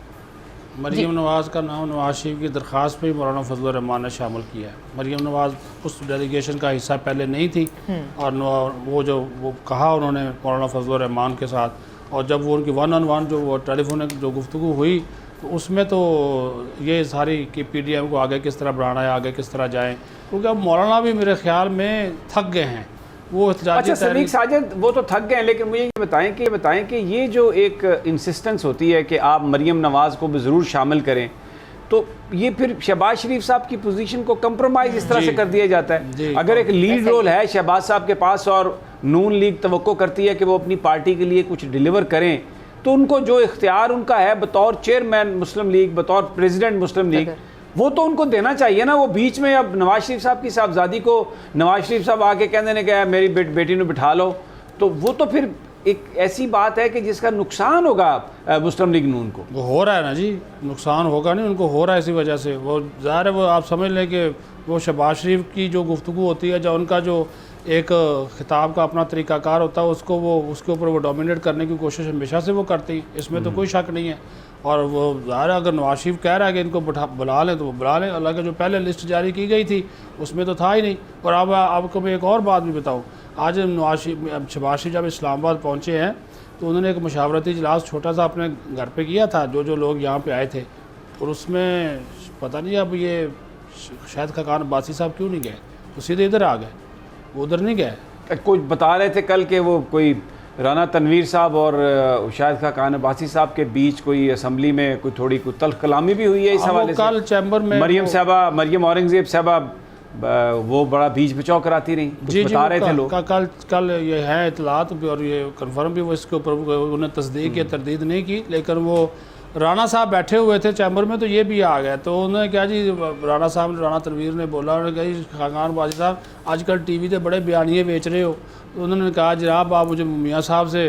मरियम नवाज़ का नाम नवाज शरीफ की दरख्वास्त पे ही मौलाना फजल रहमान ने शामिल किया है। मरियम नवाज़ उस डेलीगेशन का हिस्सा पहले नहीं थी और वो कहा उन्होंने मौलाना फजल रहमान के साथ, और जब वो उनकी 1-on-1 जो वो टेलीफोन जो गुफ्तगू हुई तो उसमें तो ये सारी कि PDM को आगे किस तरह बढ़ाना है, आगे किस तरह जाएँ, क्योंकि अब मौलाना भी मेरे ख्याल में थक गए हैं। वो अच्छा सदीक साजिद, वो तो थक गए हैं, लेकिन मुझे ये बताएं कि ये जो एक इंसिस्टेंस होती है कि आप मरियम नवाज़ को भी ज़रूर शामिल करें, तो ये फिर शहबाज शरीफ साहब की पोजीशन को कंप्रोमाइज़ इस तरह से कर दिया जाता है। अगर एक लीड रोल है शहबाज साहब के पास और नून लीग तवक्को करती है कि वो अपनी पार्टी के लिए कुछ डिलीवर करें, तो उनको जो इख्तियार उनका है बतौर चेयरमैन मुस्लिम लीग, बतौर प्रेसिडेंट मुस्लिम लीग, वो तो उनको देना चाहिए ना। वो बीच में अब नवाज शरीफ साहब की साहबजादी को नवाज शरीफ साहब आके कहने ने कहा मेरी बेटी ने बिठा लो, तो वो तो फिर एक ऐसी बात है कि जिसका नुकसान होगा मुस्लिम लीग नून को। वो हो रहा है ना जी, नुकसान होगा नहीं, उनको हो रहा है इसी वजह से। वो ज़ाहिर है, वो आप समझ लें कि वो शहबाज शरीफ की जो गुफ्तगू होती है, जो उनका जो एक खिताब का अपना तरीक़ाकार होता है, उसको वो उसके ऊपर वो डोमिनेट करने की कोशिश हमेशा से वो करती, इसमें तो कोई शक नहीं है। और वो ज़ाहिर है अगर नवाज शरीफ कह रहा है कि इनको बुला लें तो वो बुला लें। हालांकि जो पहले लिस्ट जारी की गई थी उसमें तो था ही नहीं। और अब आपको मैं एक और बात भी बताऊँ, आज शहबाज शरीफ जब इस्लामाबाद पहुँचे हैं तो उन्होंने एक मशावरती इजलास छोटा सा अपने घर पे किया था, जो लोग यहाँ पे आए थे, और उसमें पता नहीं अब ये शायद खाकान अब्बासी साहब क्यों नहीं गए, तो सीधे इधर आ गए, वो उधर नहीं गए। कुछ बता रहे थे कल के वो कोई राना तनवीर साहब और शाहिद खाकान अब्बासी साहब के बीच कोई असम्बली में कोई तल्ख कलामी भी हुई है इस हवाले से। कल चैम्बर में मरियम औरंगजेब साहबा वो बड़ा बीच बचाव कराती रही, कुछ बता रहे थे लोग। कल ये है इतलात भी और ये कन्फर्म भी, वो इसके ऊपर उन्होंने तस्दीक या तरदीद नहीं की, लेकिन वो राना साहब बैठे हुए थे चैम्बर में तो ये भी आ गए। तो उन्होंने क्या जी, राना तनवीर ने बोला, उन्होंने कहा जी खाकान अब्बासी साहब आजकल TV पे बड़े बयानिए बेच रहे हो। तो उन्होंने कहा जनाब आप मुझे मियाँ साहब से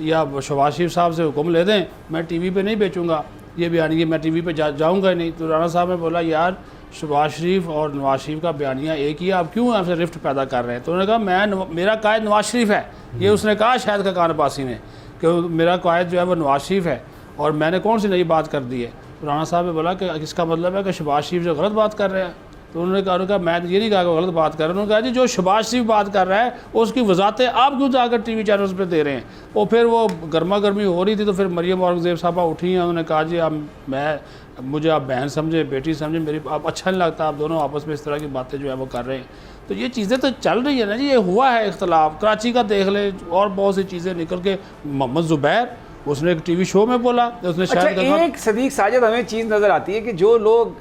या शहबाज शरीफ साहब से हुक्म ले दें, मैं TV पे नहीं बेचूंगा ये बयानिए, मैं TV पे जाऊँगा नहीं। तो राना साहब ने बोला यार शहबाज शरीफ और नवाज शरीफ का बयानिया एक ही है, आप क्यों आपसे रिफ्ट पैदा कर रहे हैं। तो उन्होंने कहा मेरा कायद नवाज शरीफ है, ये उसने कहा शायद खाकान अब्बासी ने कि मेरा कायद जो है वो नवाज शरीफ है और मैंने कौन सी नई बात कर दी है। तो राना साहब ने बोला कि इसका मतलब है कि शहबाज शरीफ जो गलत बात कर रहे हैं। तो उन्होंने कहा मैं ये नहीं कहा कि गलत बात कर रहे हैं, उन्होंने कहा जी जो शहबाज शरीफ बात कर रहा है उसकी वजाहतें आप क्यों जाकर TV चैनल्स पे दे रहे हैं। और फिर वो गर्मा गर्मी हो रही थी, तो फिर मरियम औरंगजेब साहबा उठी हैं, उन्होंने कहा जी मुझे आप बहन समझे, बेटी समझे, मेरी आप अच्छा नहीं लगता, आप दोनों आपस में इस तरह की बातें जो है वो कर रहे हैं। तो ये चीज़ें तो चल रही है ना जी, ये हुआ है इख्तलाफ। कराची का देख ले, और बहुत सी चीज़ें निकल के, मोहम्मद ज़ुबैर उसने एक TV शो में बोला, उसने शायद एक सदीक साजिद हमें चीज़ नज़र आती है कि जो लोग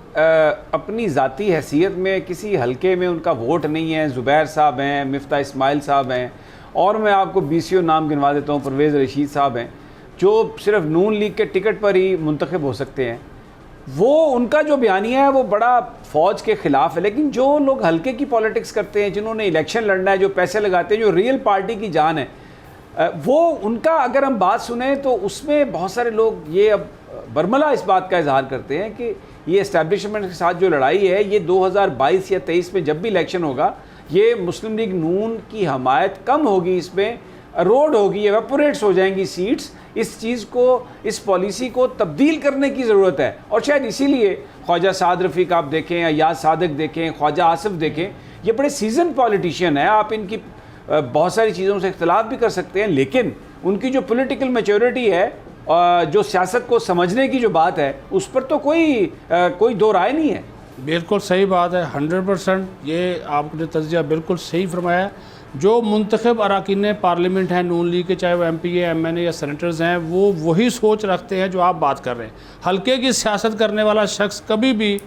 अपनी ज़ाती हैसियत में किसी हलके में उनका वोट नहीं है, ज़ुबैर साहब हैं, मिफ्ता इस्माइल साहब हैं, और मैं आपको BCO नाम गिनवा देता हूँ, परवेज़ रशीद साहब हैं, जो सिर्फ नून लीग के टिकट पर ही मुंतखब हो सकते हैं, वो उनका जो बयानिया है वो बड़ा फ़ौज के ख़िलाफ़ है। लेकिन जो लोग हल्के की पॉलिटिक्स करते हैं, जिन्होंने इलेक्शन लड़ना है, जो पैसे लगाते हैं, जो रियल पार्टी की जान है, वो उनका अगर हम बात सुने तो उसमें बहुत सारे लोग ये अब बरमला इस बात का इजहार करते हैं कि ये इस्टेब्लिशमेंट के साथ जो लड़ाई है, ये 2022 या 23 में जब भी इलेक्शन होगा, ये मुस्लिम लीग नून की हमायत कम होगी, इसमें रोड होगी, एवेपोरेट्स हो जाएंगी सीट्स। इस चीज़ को, इस पॉलिसी को तब्दील करने की ज़रूरत है। और शायद इसीलिए ख्वाजा साद रफ़ीक आप देखें, अयाज सादिक देखें, ख्वाजा आसिफ देखें, ये बड़े सीजन पॉलिटिशियन हैं। आप इनकी बहुत सारी चीज़ों से इख्तलाफ भी कर सकते हैं, लेकिन उनकी जो पॉलिटिकल मैच्योरिटी है, जो सियासत को समझने की जो बात है, उस पर तो कोई दो राय नहीं है। बिल्कुल सही बात है, 100%। ये आपने तज्जिया बिल्कुल सही फरमाया जो मुंतखब अरकान पार्लियामेंट हैं नून लीग के, चाहे वो MP है, MNA या सेनेटर्स हैं, वो वही सोच रखते हैं जो आप बात कर रहे हैं। हल्के की सियासत करने वाला शख्स कभी भी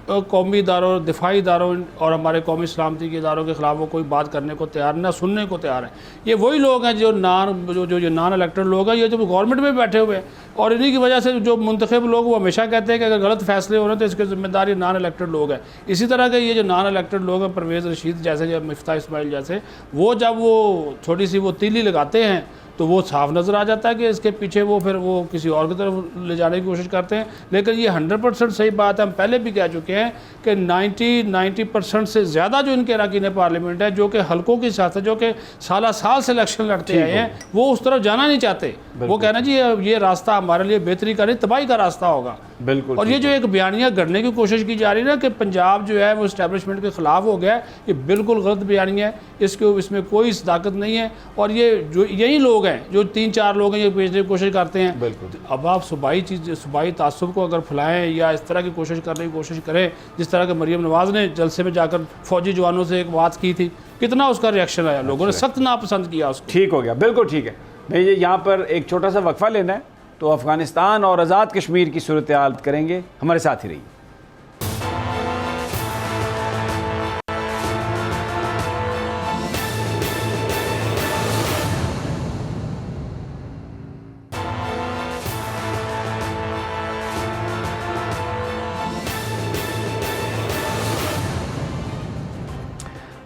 कौमी इदारों, दिफाई इदारों और हमारे कौमी सलामती के इदारों के ख़िलाफ़ वो कोई बात करने को तैयार, ना सुनने को तैयार है। ये वही लोग हैं जो नॉन इलेक्टेड लोग हैं, ये जो गवर्नमेंट में बैठे हुए हैं, और इन्हीं की वजह से जो मुंतखब लोग वो हमेशा कहते हैं कि अगर गलत फैसले हो रहे हैं तो इसके ज़िम्मेदार ये नॉन इलेक्टेड लोग हैं। इसी तरह के ये जो नॉन इलेक्टेड लोग हैं, परवेज़ रशीद जैसे या मिफ्ता इस्माइल जैसे, वो जब वो थोड़ी सी वो तीली लगाते हैं तो वो साफ नज़र आ जाता है कि इसके पीछे वो फिर वो किसी और की तरफ ले जाने की कोशिश करते हैं। लेकिन ये 100% सही बात है, हम पहले भी कह चुके हैं कि 90% से ज़्यादा जो इनके अरकान पार्लियामेंट है, जो कि हल्कों की सियासत, जो कि साल से इलेक्शन लड़ते आए हैं, वो उस तरफ जाना नहीं चाहते। वो कहना जी ये रास्ता हमारे लिए बेहतरी का नहीं, तबाही का रास्ता होगा। बिल्कुल। और ये जो एक बयानियाँ गढ़ने की कोशिश की जा रही है ना कि पंजाब जो है वो इस्टेब्लिशमेंट के ख़िलाफ़ हो गया है, ये बिल्कुल गलत बयानियाँ है, इसमें कोई सदाकत नहीं है। और ये जो यही लोग हैं, जो 3-4 लोग हैं, ये बेचने की कोशिश करते हैं। बिल्कुल। अब आप सूबाई तासुब को अगर फैलाएं या इस तरह की कोशिश करने की कोशिश करें, जिस तरह के मरीम नवाज़ ने जलसे में जाकर फ़ौजी जवानों से एक बात की थी, कितना उसका रिएक्शन आया, लोगों ने सख्त नापसंद किया उसको। ठीक हो गया, बिल्कुल ठीक है। भैया यहाँ पर एक छोटा सा वक्फा लेना है, तो अफ़गानिस्तान और आज़ाद कश्मीर की सूरत हाल करेंगे, हमारे साथ ही रहिए।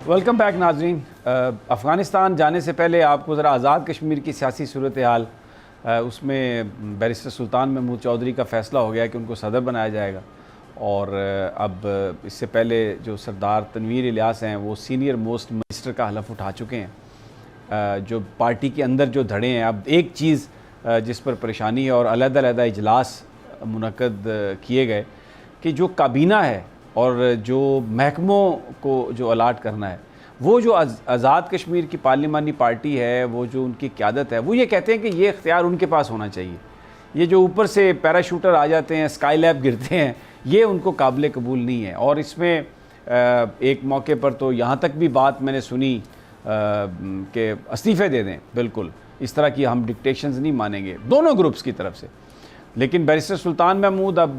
वेलकम बैक नाजरीन। अफ़गानिस्तान जाने से पहले आपको ज़रा आज़ाद कश्मीर की सियासी सूरत हाल, उसमें बैरिस्टर सुल्तान महमूद चौधरी का फ़ैसला हो गया कि उनको सदर बनाया जाएगा। और अब इससे पहले जो सरदार तनवीर इलियास हैं वो सीनियर मोस्ट मिनिस्टर का हलफ उठा चुके हैं। जो पार्टी के अंदर जो धड़े हैं, अब एक चीज़ जिस पर परेशानी है और अलग-अलग इजलास मुनक़द किए गए कि जो काबीना है और जो महकमों को जो अलाट करना है, वो जो आज़ाद कश्मीर की पार्लिमानी पार्टी है, वो जो उनकी क़यादत है, वो ये कहते हैं कि ये इख्तियार उनके पास होना चाहिए। ये जो ऊपर से पैराशूटर आ जाते हैं, स्काई लैब गिरते हैं, ये उनको काबिल कबूल नहीं है। और इसमें एक मौके पर तो यहाँ तक भी बात मैंने सुनी कि इस्तीफ़े दे दें, बिल्कुल इस तरह की हम डिक्टेशंस नहीं मानेंगे दोनों ग्रुप्स की तरफ से। लेकिन बैरिस्टर सुल्तान महमूद अब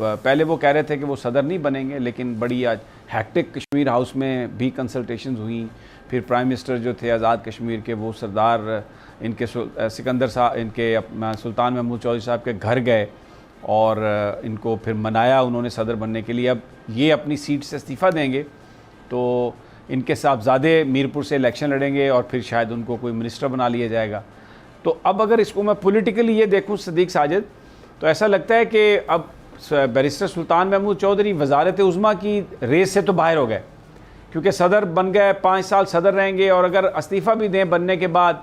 पहले वो कह रहे थे कि वो सदर नहीं बनेंगे, लेकिन बड़ी आज हैक्टिक कश्मीर हाउस में भी कंसल्टेशंस हुई। फिर प्राइम मिनिस्टर जो थे आज़ाद कश्मीर के, वो सरदार इनके सिकंदर साहब, इनके सुल्तान महमूद चौधरी साहब के घर गए और इनको फिर मनाया उन्होंने सदर बनने के लिए। अब ये अपनी सीट से इस्तीफ़ा देंगे तो इनके साहबजादे मीरपुर से इलेक्शन लड़ेंगे और फिर शायद उनको कोई मिनिस्टर बना लिया जाएगा। तो अब अगर इसको मैं पॉलिटिकली ये देखूं सदीक साजिद, तो ऐसा लगता है कि अब बैरिस्टर सुल्तान महमूद चौधरी वजारत उज़्मा की रेस से तो बाहर हो गए, क्योंकि सदर बन गए, 5 साल सदर रहेंगे, और अगर इस्तीफ़ा भी दें बनने के बाद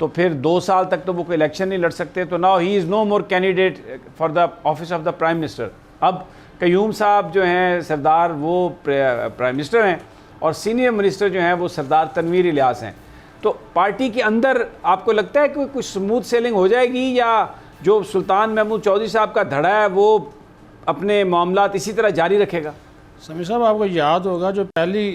तो फिर 2 साल तक तो वो कोई इलेक्शन नहीं लड़ सकते। तो now he is no more candidate for the office of the prime minister. अब कयूम साहब जो हैं सरदार, वो प्राइम मिनिस्टर हैं, और सीनियर मिनिस्टर जो हैं वो सरदार तनवीर इलियास हैं। तो पार्टी के अंदर आपको लगता है कि कुछ स्मूथ सेलिंग हो जाएगी, या जो सुल्तान महमूद चौधरी साहब का धड़ा है वो अपने मामलात इसी तरह जारी रखेगा? समीर साहब, आपको याद होगा जो पहली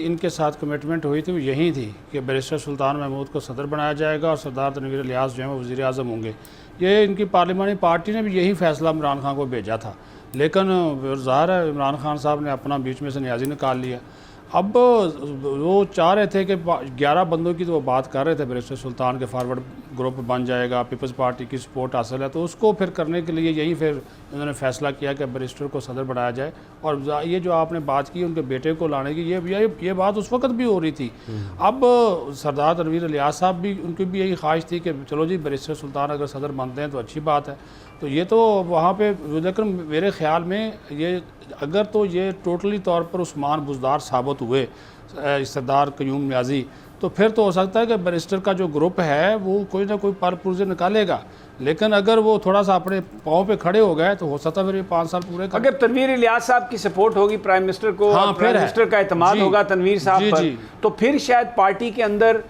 इनके साथ कमिटमेंट हुई थी वो यही थी कि बैरिस्टर सुल्तान महमूद को सदर बनाया जाएगा और सरदार तनवीर इलियास जो हैं वो वज़ीर आज़म होंगे। ये इनकी पार्लिमानी पार्टी ने भी यही फैसला इमरान खान को भेजा था, लेकिन ज़ाहिर है इमरान खान साहब ने अपना बीच में से न्याजी निकाल लिया। अब वो चाह रहे थे कि 11 बंदों की तो वो बात कर रहे थे, बैरिस्टर सुल्तान के फॉरवर्ड ग्रुप बन जाएगा, पीपल्स पार्टी की सपोर्ट हासिल है, तो उसको फिर करने के लिए यही फिर उन्होंने फैसला किया कि बैरिस्टर को सदर बनाया जाए। और ये जो आपने बात की उनके बेटे को लाने की, ये बात उस वक्त भी हो रही थी। अब सरदार तनवीर इलियास साहब भी, उनकी भी यही ख्वाहिश थी कि चलो जी बैरिस्टर सुल्तान अगर सदर बनते हैं तो अच्छी बात है। तो ये तो वहाँ पे, लेकिन मेरे ख्याल में ये अगर तो ये टोटली तौर पर उस्मान बुज़दार साबित हुए सरदार कयूम न्याजी, तो फिर तो हो सकता है कि बैरिस्टर का जो ग्रुप है वो कोई ना कोई पर पुर्जे निकालेगा। लेकिन अगर वो थोड़ा सा अपने पाँव पे खड़े हो गए तो हो सकता है फिर ये 5 साल पूरे अगर तनवीर इलियास साहब की सपोर्ट होगी प्राइम मिनिस्टर को, हाँ, प्राइम मिनिस्टर का एतमाद होगा तनवीर साहब पर, तो फिर शायद पार्टी के अंदर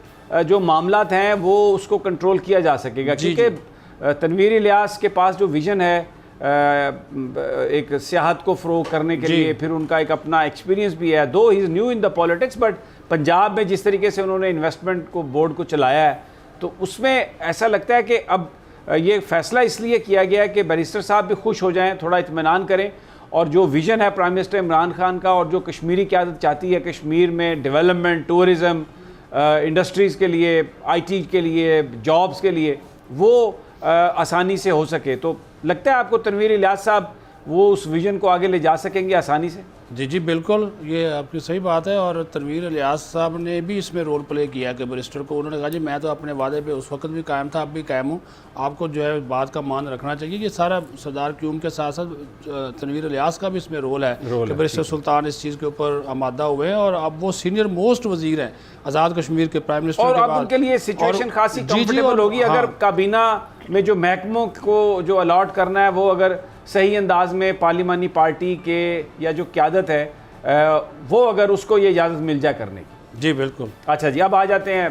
जो मामलात हैं वो उसको कंट्रोल किया जा सकेगा। क्योंकि तनवीर इलियास के पास जो विज़न है एक सियाहत को फ़रोग करने के लिए, फिर उनका एक अपना एक्सपीरियंस भी है, दो he is new in the politics, but Punjab में जिस तरीके से उन्होंने इन्वेस्टमेंट को बोर्ड को चलाया है, तो उसमें ऐसा लगता है कि अब ये फ़ैसला इसलिए किया गया है कि बैरिस्टर साहब भी खुश हो जाएं, थोड़ा इत्मीनान करें, और जो विज़न है प्राइम मिनिस्टर इमरान खान का और जो कश्मीरी क़यादत चाहती है कश्मीर में डेवलपमेंट, टूरिज़म, इंडस्ट्रीज़ के लिए, IT के लिए, जॉब्स के लिए, वो आसानी से हो सके। तो लगता है आपको तनवीर इलियास साहब वो उस विज़न को आगे ले जा सकेंगे आसानी से? जी बिल्कुल, ये आपकी सही बात है। और तनवीर इलियास साहब ने भी इसमें रोल प्ले किया कि बैरिस्टर को उन्होंने कहा जी मैं तो अपने वादे पे उस वक्त भी कायम था, अब भी कायम हूँ, आपको जो है बात का मान रखना चाहिए। ये सारा सरदार क्यूम के साथ साथ तनवीर इलियास का भी इसमें रोल है कि बैरिस्टर सुल्तान इस चीज़ के ऊपर आमादा हुए हैं और अब वो सीनियर मोस्ट वजीर हैं आज़ाद कश्मीर के प्राइम मिनिस्टर और के अब बाद। उनके लिए सिचुएशन खासी जी कंफर्टेबल होगी अगर काबीना में जो महकमों को जो अलॉट करना है वो अगर सही अंदाज में पार्लिमानी पार्टी के या जो क़यादत है वो अगर उसको ये इजाज़त मिल जाए करने की। जी बिल्कुल। अच्छा जी, अब आ जाते हैं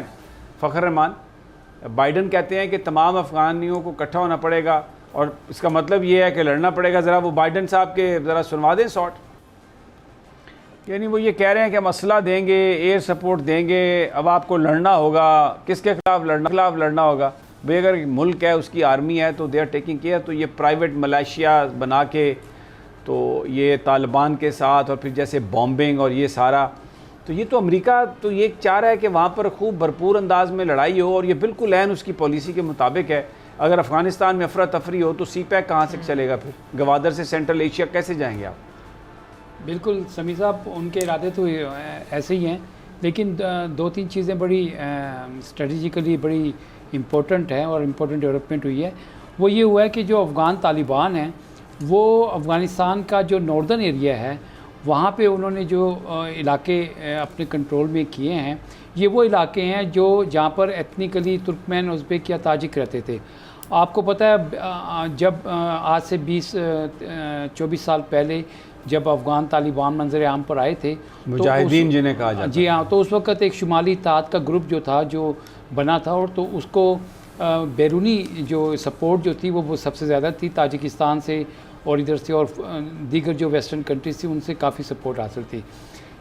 फ़खर रहमान। बाइडन कहते हैं कि तमाम अफ़गानियों को इकट्ठा होना पड़ेगा और इसका मतलब ये है कि लड़ना पड़ेगा। ज़रा वो बाइडन साहब के ज़रा सुनवा दें शॉट। यानी वो ये कह रहे हैं कि मसला देंगे, एयर सपोर्ट देंगे, अब आपको लड़ना होगा। किसके खिलाफ लड़ना होगा भाई? अगर मुल्क है, उसकी आर्मी है, तो दे आर टेकिंग केयर। तो ये प्राइवेट मलेशिया बना के, तो ये तालिबान के साथ और फिर जैसे बॉम्बिंग और ये सारा, तो ये तो अमेरिका तो ये चाह रहा है कि वहाँ पर खूब भरपूर अंदाज में लड़ाई हो, और ये बिल्कुल ऐन उसकी पॉलिसी के मुताबिक है। अगर अफ़गानिस्तान में अफरा तफरी हो तो CPEC कहाँ से चलेगा? फिर गवादर से सेंट्रल एशिया कैसे जाएंगे आप? बिल्कुल समी साहब, उनके इरादे तो ऐसे ही हैं, लेकिन दो तीन चीज़ें बड़ी स्ट्रेटजिकली बड़ी इम्पोर्टेंट हैं और इम्पोर्टेंट डेवलपमेंट हुई है। वो ये हुआ है कि जो अफ़गान तालिबान हैं वो अफ़गानिस्तान का जो नॉर्दर्न एरिया है वहाँ पे उन्होंने जो इलाके अपने कंट्रोल में किए हैं, ये वो इलाके हैं जो जहाँ पर एथनिकली तुर्कमैन, उज़्बेक या ताजिक रहते थे। आपको पता है जब आज से 20-24 साल पहले जब अफ़गान तालिबान मंजर आम पर आए थे, मुजाहिदीन जिन्हें कहा जाता है, जी हाँ, तो उस वक़्त एक शुमाली तात का ग्रुप जो था जो बना था, और तो उसको बैरूनी जो सपोर्ट जो थी वो सबसे ज़्यादा थी ताजिकिस्तान से और इधर से, और दीगर जो वेस्टर्न कंट्रीज थी उनसे काफ़ी सपोर्ट हासिल थी।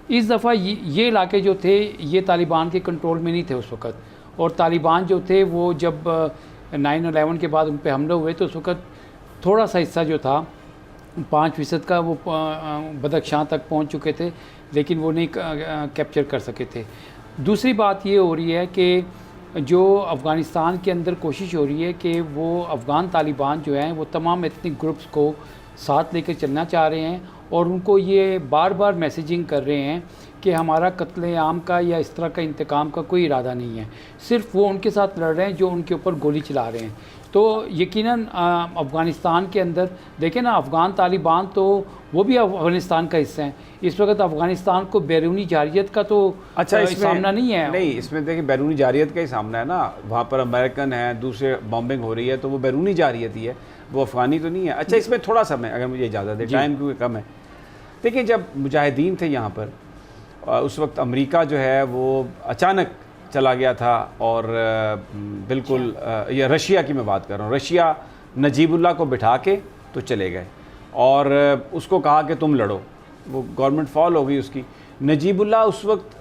इस दफ़ा ये इलाके जो थे ये तालिबान के कंट्रोल में नहीं थे उस वक़्त, और तालिबान जो थे वो जब 9/11 के बाद उन पर हमले हुए तो उस वक़्त थोड़ा सा हिस्सा जो था 5% का वो बदख्शां तक पहुंच चुके थे, लेकिन वो नहीं कैप्चर कर सके थे। दूसरी बात ये हो रही है कि जो अफ़गानिस्तान के अंदर कोशिश हो रही है कि वो अफ़गान तालिबान जो हैं वो तमाम एथनिक ग्रुप्स को साथ लेकर चलना चाह रहे हैं, और उनको ये बार बार मैसेजिंग कर रहे हैं कि हमारा कत्ले आम का या इस तरह का इंतकाम का कोई इरादा नहीं है, सिर्फ वो उनके साथ लड़ रहे हैं जो उनके ऊपर गोली चला रहे हैं। तो यकीनन अफ़गानिस्तान के अंदर देखें ना, अफ़गान तालिबान तो वो भी अफ़गानिस्तान का हिस्सा है। इस वक्त अफ़गानिस्तान को बैरूनी जारियत का तो सामना नहीं है। नहीं, इसमें देखिए बैरूनी जारियत का ही सामना है ना। वहाँ पर अमेरिकन है, दूसरे बॉम्बिंग हो रही है, तो वो बैरूनी जारियत ही है, वो अफ़गानी तो नहीं है। अच्छा, इसमें थोड़ा समय अगर मुझे इजाज़त है, टाइम क्योंकि कम है। देखिए जब मुजाहिदीन थे यहाँ पर, उस वक्त अमेरिका जो है वो अचानक चला गया था, और बिल्कुल ये रशिया की मैं बात कर रहा हूँ, रशिया नजीबुल्लाह को बिठा के तो चले गए और उसको कहा कि तुम लड़ो। वो गवर्नमेंट फॉल हो गई उसकी। नजीबुल्लाह उस वक्त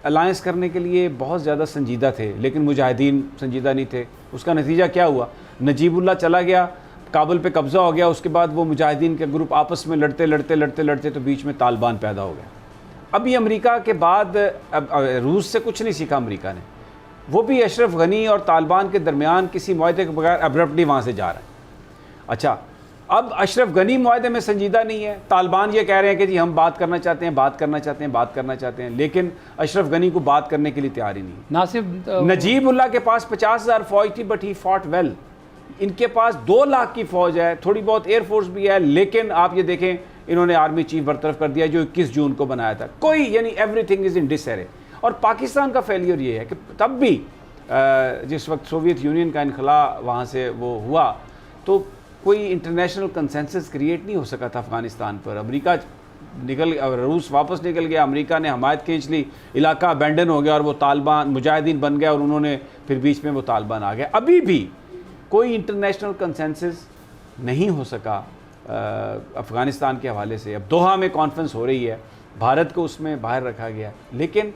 अलायंस करने के लिए बहुत ज़्यादा संजीदा थे, लेकिन मुजाहिदीन संजीदा नहीं थे। उसका नतीजा क्या हुआ? नजीबुल्लाह चला गया, काबुल पे कब्ज़ा हो गया, उसके बाद वो मुजाहिदीन के ग्रुप आपस में लड़ते तो बीच में तालिबान पैदा हो गया। अभी अमेरिका के बाद अब रूस से कुछ नहीं सीखा अमेरिका ने, वो भी अशरफ गनी और तालिबान के दरमियान किसी मुआहदे के बगैर अब्रप्टली वहाँ से जा रहा है। अच्छा, अब अशरफ गनी मुआहदे में संजीदा नहीं है, तालिबान ये कह रहे हैं कि जी हम बात करना चाहते हैं, लेकिन अशरफ गनी को बात करने के लिए तैयार ही नहीं। ना सिर्फ नजीबुल्लाह के पास 50,000 फौज थी, बट ही फॉट वेल। इनके पास 2 लाख की फ़ौज है, थोड़ी बहुत एयरफोर्स भी है, लेकिन आप ये देखें इन्होंने आर्मी चीफ बरतरफ कर दिया जो 21 जून को बनाया था। कोई यानी एवरीथिंग इज़ इन डिसअरे। और पाकिस्तान का फेलियर ये है कि तब भी जिस वक्त सोवियत यूनियन का इनखला वहाँ से वो हुआ, तो कोई इंटरनेशनल कंसेंसस क्रिएट नहीं हो सका था अफ़गानिस्तान पर। अमेरिका रूस वापस निकल गया, अमेरिका ने हमायत खींच ली, इलाका अबेंडन हो गया और वो तालिबान मुजाहिदीन बन गया, और उन्होंने फिर बीच में वो तालिबान आ गया। अभी भी कोई इंटरनेशनल कंसेंसस नहीं हो सका अफ़गानिस्तान के हवाले से। अब दोहा में कॉन्फ्रेंस हो रही है, भारत को उसमें बाहर रखा गया, लेकिन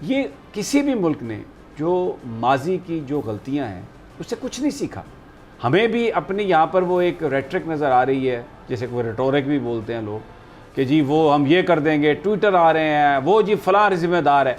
ये किसी भी मुल्क ने जो माजी की जो गलतियां हैं उससे कुछ नहीं सीखा। हमें भी अपने यहाँ पर वो एक रेट्रिक नज़र आ रही है, जैसे कोई रेटोरिक भी बोलते हैं लोग कि जी वो हम ये कर देंगे, ट्विटर आ रहे हैं, वो जी फलां ज़िम्मेदार है।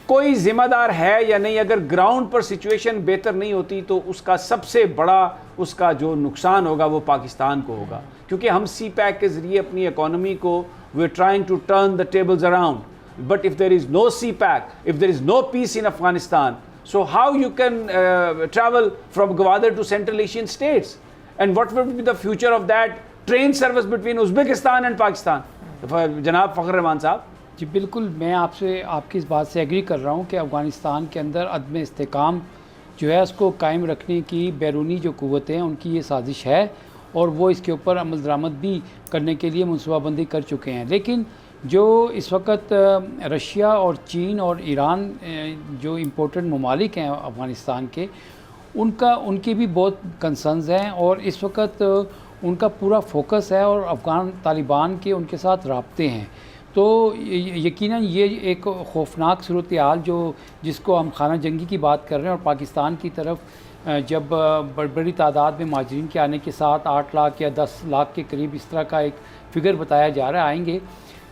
कोई ज़िम्मेदार है या नहीं? अगर ग्राउंड पर सिचुएशन बेहतर नहीं होती तो उसका सबसे बड़ा उसका जो नुकसान होगा वो पाकिस्तान को होगा, क्योंकि हम सी पैक के ज़रिए अपनी इकोनॉमी को we are trying to turn the tables around, but if there is no CPEC, if there is no peace in Afghanistan, so how you can travel from Gwadar to Central Asian states, and what will be the future of that train service between Uzbekistan and Pakistan? जनाब फ़खर रहमान साहब। जी बिल्कुल, मैं आपकी इस बात से agree कर रहा हूँ कि अफ़गानिस्तान के अंदर अदम इस्तेकाम जो है उसको कायम रखने की बैरूनी जो क़ुव्वतें हैं उनकी ये साजिश है और वो इसके ऊपर अमल दरामद भी करने के लिए मनसूबाबंदी कर चुके हैं। लेकिन जो इस वक्त रशिया और चीन और ईरान जो इम्पोर्टेंट ममालिक हैं अफ़गानिस्तान के, उनकी भी बहुत कंसर्न्स हैं और इस वक्त उनका पूरा फोकस है और अफ़गान तालिबान के उनके साथ राब्ते हैं। तो यकीनन ये एक खौफनाक सूरत हाल जिसको हम खाना जंगी की बात कर रहे हैं और पाकिस्तान की तरफ जब बड़ी तादाद में माजरीन के आने के साथ 8 लाख या 10 लाख के करीब इस तरह का एक फ़िगर बताया जा रहा है आएंगे,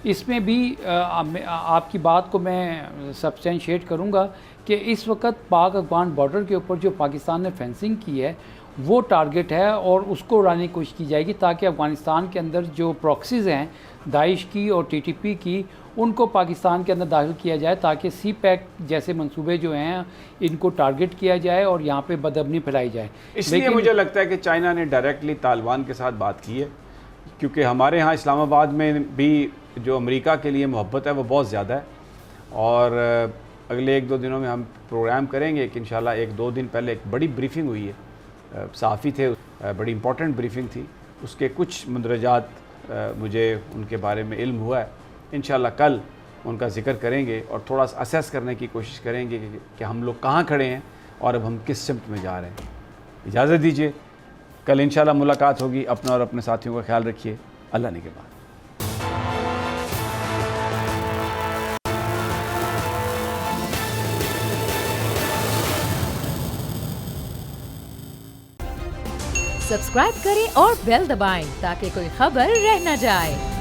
इसमें भी आपकी बात को मैं सब्सटेंशिएट करूंगा कि इस वक्त पाक अफगान बॉर्डर के ऊपर जो पाकिस्तान ने फेंसिंग की है वो टारगेट है और उसको उड़ाने की कोशिश की जाएगी ताकि अफ़गानिस्तान के अंदर जो प्रॉक्सीज़ हैं दाइश की और टीटीपी की, उनको पाकिस्तान के अंदर दाखिल किया जाए ताकि सी पैक जैसे मंसूबे जो हैं इनको टारगेट किया जाए और यहाँ पे बदअमनी फैलाई जाए। इसलिए मुझे लगता है कि चाइना ने डायरेक्टली तालिबान के साथ बात की है, क्योंकि हमारे यहाँ इस्लामाबाद में भी जो अमेरिका के लिए मोहब्बत है वो बहुत ज़्यादा है और अगले 1-2 दिनों में हम प्रोग्राम करेंगे कि इंशाल्लाह 1-2 दिन पहले एक बड़ी ब्रीफिंग हुई है, सहाफ़ी थे, बड़ी इंपॉर्टेंट ब्रीफिंग थी, उसके कुछ मंदरजात मुझे उनके बारे में इल्म हुआ है। इंशाल्लाह कल उनका ज़िक्र करेंगे और थोड़ा सा असेस करने की कोशिश करेंगे कि हम लोग कहाँ खड़े हैं और अब हम किस सिमत में जा रहे हैं। इजाज़त दीजिए, कल इंशाल्लाह मुलाकात होगी। अपना और अपने साथियों का ख्याल रखिए। अल्लाह ने के बाद। सब्सक्राइब करें और बेल दबाएं ताकि कोई खबर रह न जाए।